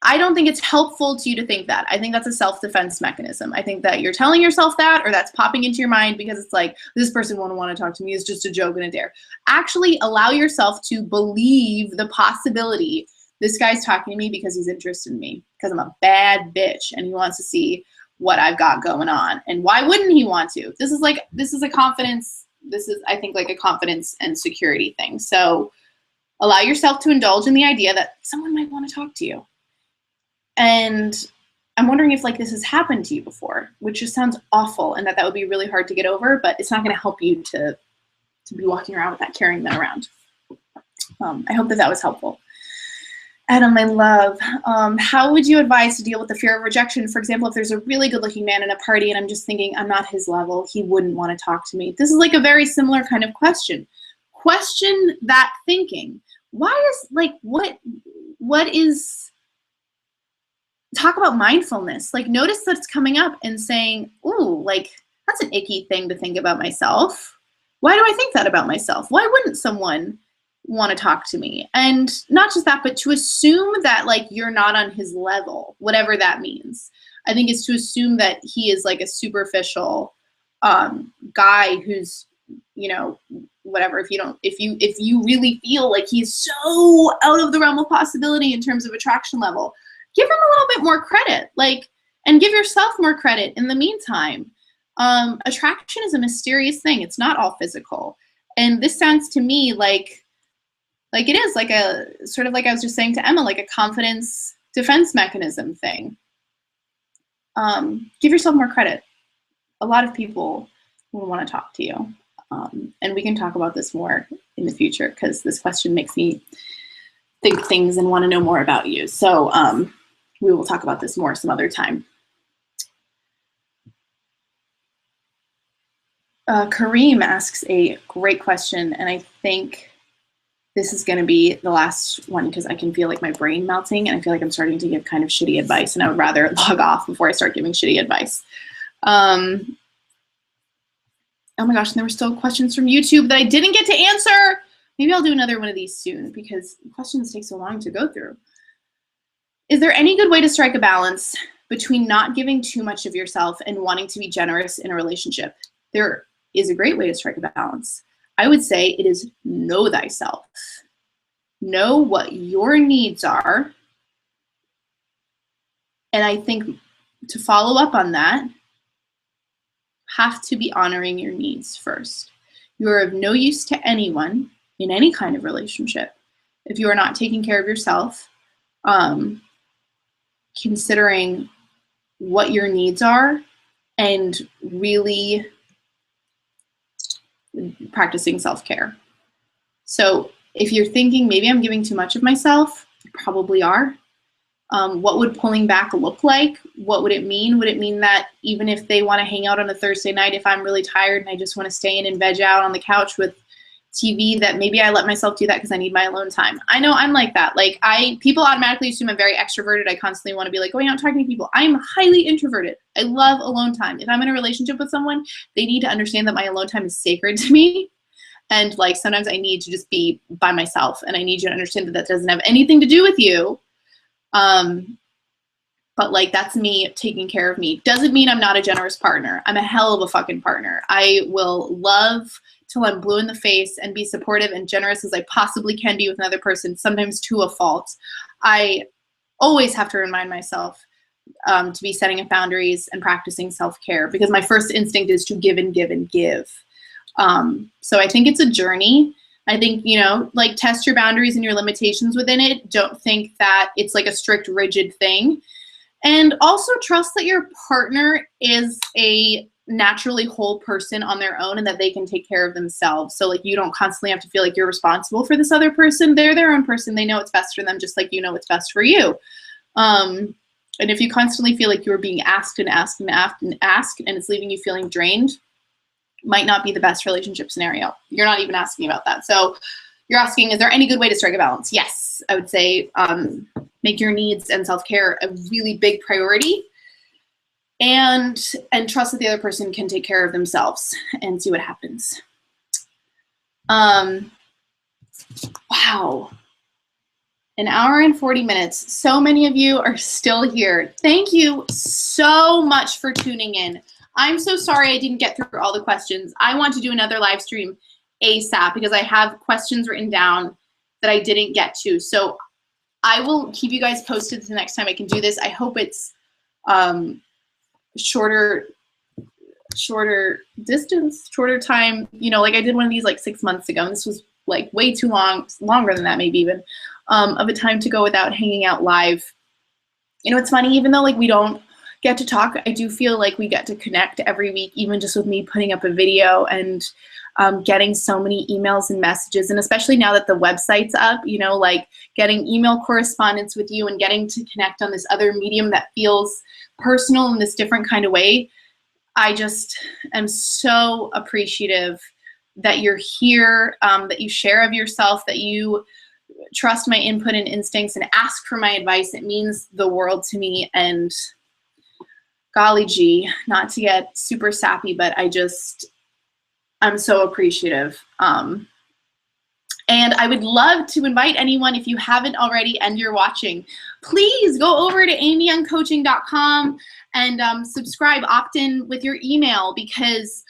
I don't think it's helpful to you to think that. I think that's a self-defense mechanism. I think that you're telling yourself that, or that's popping into your mind because it's like, this person won't want to talk to me. It's just a joke and a dare. Actually allow yourself to believe the possibility this guy's talking to me because he's interested in me, because I'm a bad bitch and he wants to see what I've got going on. And why wouldn't he want to? This is a confidence. This is, I think, like a confidence and security thing. So allow yourself to indulge in the idea that someone might want to talk to you. And I'm wondering if like this has happened to you before, which just sounds awful, and that would be really hard to get over, but it's not going to help you to be walking around with that, carrying that around. I hope that was helpful. Adam, my love, how would you advise to deal with the fear of rejection? For example, if there's a really good looking man in a party and I'm just thinking I'm not his level, he wouldn't want to talk to me. This is like a very similar kind of question. Question that thinking. Why is like, what is, talk about mindfulness. Like notice that it's coming up and saying, ooh, like that's an icky thing to think about myself. Why do I think that about myself? Why wouldn't someone want to talk to me? And not just that, but to assume that like you're not on his level, whatever that means. I think is to assume that he is like a superficial guy who's, you know, whatever. If you really feel like he's so out of the realm of possibility in terms of attraction level, give him a little bit more credit, like, and give yourself more credit in the meantime. Attraction is a mysterious thing. It's not all physical. And this sounds to me like it is like a sort of like I was just saying to Emma, like a confidence defense mechanism thing. Give yourself more credit. A lot of people will want to talk to you. And we can talk about this more in the future because this question makes me think things and want to know more about you. So we will talk about this more some other time. Kareem asks a great question, and I think this is going to be the last one because I can feel like my brain melting and I feel like I'm starting to give kind of shitty advice, and I would rather log off before I start giving shitty advice. Oh my gosh, and there were still questions from YouTube that I didn't get to answer. Maybe I'll do another one of these soon because questions take so long to go through. Is there any good way to strike a balance between not giving too much of yourself and wanting to be generous in a relationship? There is a great way to strike a balance. I would say it is know thyself. Know what your needs are. And I think to follow up on that, have to be honoring your needs first. You are of no use to anyone in any kind of relationship if you are not taking care of yourself, considering what your needs are, and really practicing self-care. So if you're thinking maybe I'm giving too much of myself, you probably are. What would pulling back look like? What would it mean? Would it mean that even if they want to hang out on a Thursday night, if I'm really tired and I just want to stay in and veg out on the couch with, TV that maybe I let myself do that because I need my alone time. I know I'm like that. Like people automatically assume I'm very extroverted. I constantly want to be like going out talking to people. I'm highly introverted. I love alone time. If I'm in a relationship with someone, they need to understand that my alone time is sacred to me. And like sometimes I need to just be by myself, and I need you to understand that that doesn't have anything to do with you. But like that's me taking care of me. Doesn't mean I'm not a generous partner. I'm a hell of a fucking partner. I will love till I'm blue in the face and be supportive and generous as I possibly can be with another person, sometimes to a fault. I always have to remind myself to be setting up boundaries and practicing self-care, because my first instinct is to give and give and give. So I think it's a journey. I think, you know, like test your boundaries and your limitations within it. Don't think that it's like a strict, rigid thing. And also trust that your partner is a naturally whole person on their own and that they can take care of themselves. So like you don't constantly have to feel like you're responsible for this other person. They're their own person. They know what's best for them, just like you know what's best for you. And if you constantly feel like you're being asked and asked and asked and asked and it's leaving you feeling drained, might not be the best relationship scenario. You're not even asking about that. So you're asking, is there any good way to strike a balance? Yes, I would say make your needs and self-care a really big priority, and trust that the other person can take care of themselves and see what happens. Wow. An hour and 40 minutes. So many of you are still here. Thank you so much for tuning in. I'm so sorry I didn't get through all the questions. I want to do another live stream ASAP because I have questions written down that I didn't get to. So I will keep you guys posted the next time I can do this. I hope it's shorter distance, shorter time. You know, like I did one of these like 6 months ago, and this was like way too long, longer than that maybe even, of a time to go without hanging out live. You know, it's funny, even though like we don't get to talk, I do feel like we get to connect every week, even just with me putting up a video and getting so many emails and messages. And especially now that the website's up, you know, like getting email correspondence with you and getting to connect on this other medium that feels personal in this different kind of way. I just am so appreciative that you're here, that you share of yourself, that you trust my input and instincts and ask for my advice. It means the world to me. And golly gee, not to get super sappy, but I'm so appreciative. And I would love to invite anyone, if you haven't already and you're watching, please go over to amyyoungcoaching.com and subscribe, opt in with your email, because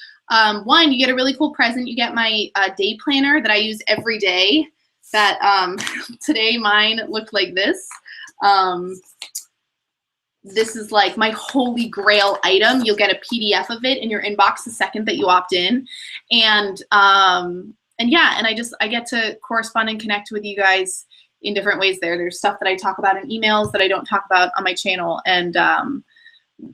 one, you get a really cool present. You get my day planner that I use every day. That today mine looked like this. This is like my holy grail item. You'll get a PDF of it in your inbox the second that you opt in. And yeah, and I get to correspond and connect with you guys in different ways there. There's stuff that I talk about in emails that I don't talk about on my channel. And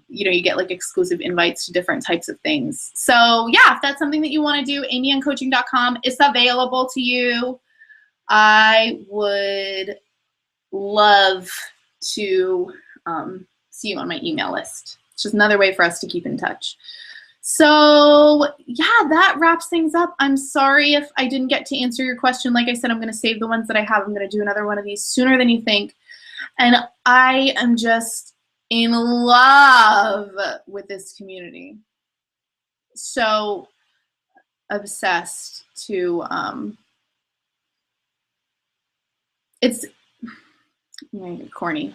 you know, you get like exclusive invites to different types of things. So yeah, if that's something that you want to do, amyyoungcoaching.com is available to you. I would love to see you on my email list. It's just another way for us to keep in touch. So yeah, that wraps things up. I'm sorry if I didn't get to answer your question. Like I said, I'm going to save the ones that I have. I'm going to do another one of these sooner than you think. And I am just in love with this community. So obsessed to, it's corny.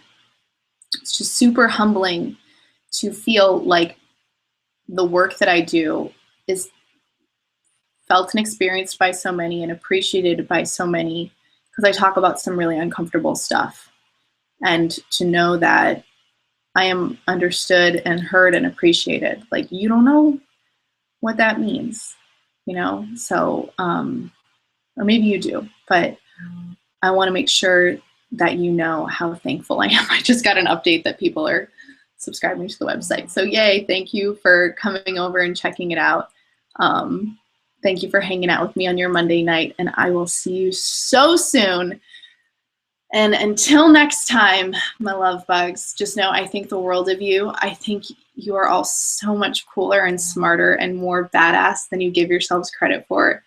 It's just super humbling to feel like the work that I do is felt and experienced by so many and appreciated by so many, because I talk about some really uncomfortable stuff. And to know that I am understood and heard and appreciated, like you don't know what that means, you know? So, or maybe you do, but I want to make sure that you know how thankful I am. I just got an update that people are subscribing to the website. So yay, thank you for coming over and checking it out. Thank you for hanging out with me on your Monday night, and I will see you so soon. And until next time, my love bugs, just know I think the world of you. I think you are all so much cooler and smarter and more badass than you give yourselves credit for.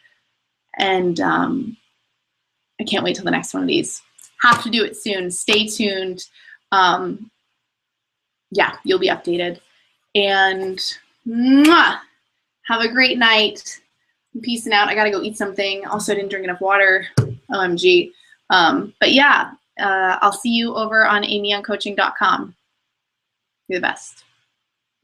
And I can't wait till the next one of these. Have to do it soon. Stay tuned. Yeah, you'll be updated. And mwah, have a great night. Peace and out. I gotta go eat something. Also, I didn't drink enough water. OMG. But yeah, I'll see you over on amyoncoaching.com. You're the best.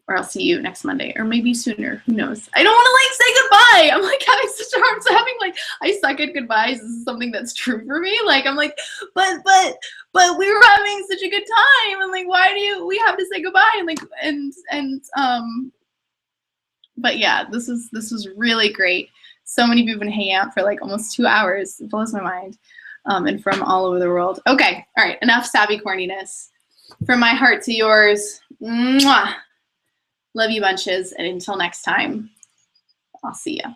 Or I'll see you next Monday, or maybe sooner. Who knows? I don't want to like say goodbye. I'm like having such a hard time. Like, I suck at goodbyes. This is something that's true for me. Like, I'm like, but we were having such a good time. And like, why do we have to say goodbye? And like, but yeah, this was really great. So many people have been hanging out for like almost 2 hours. It blows my mind. And from all over the world. Okay, all right, enough savvy corniness. From my heart to yours. Mwah. Love you bunches, and until next time, I'll see ya.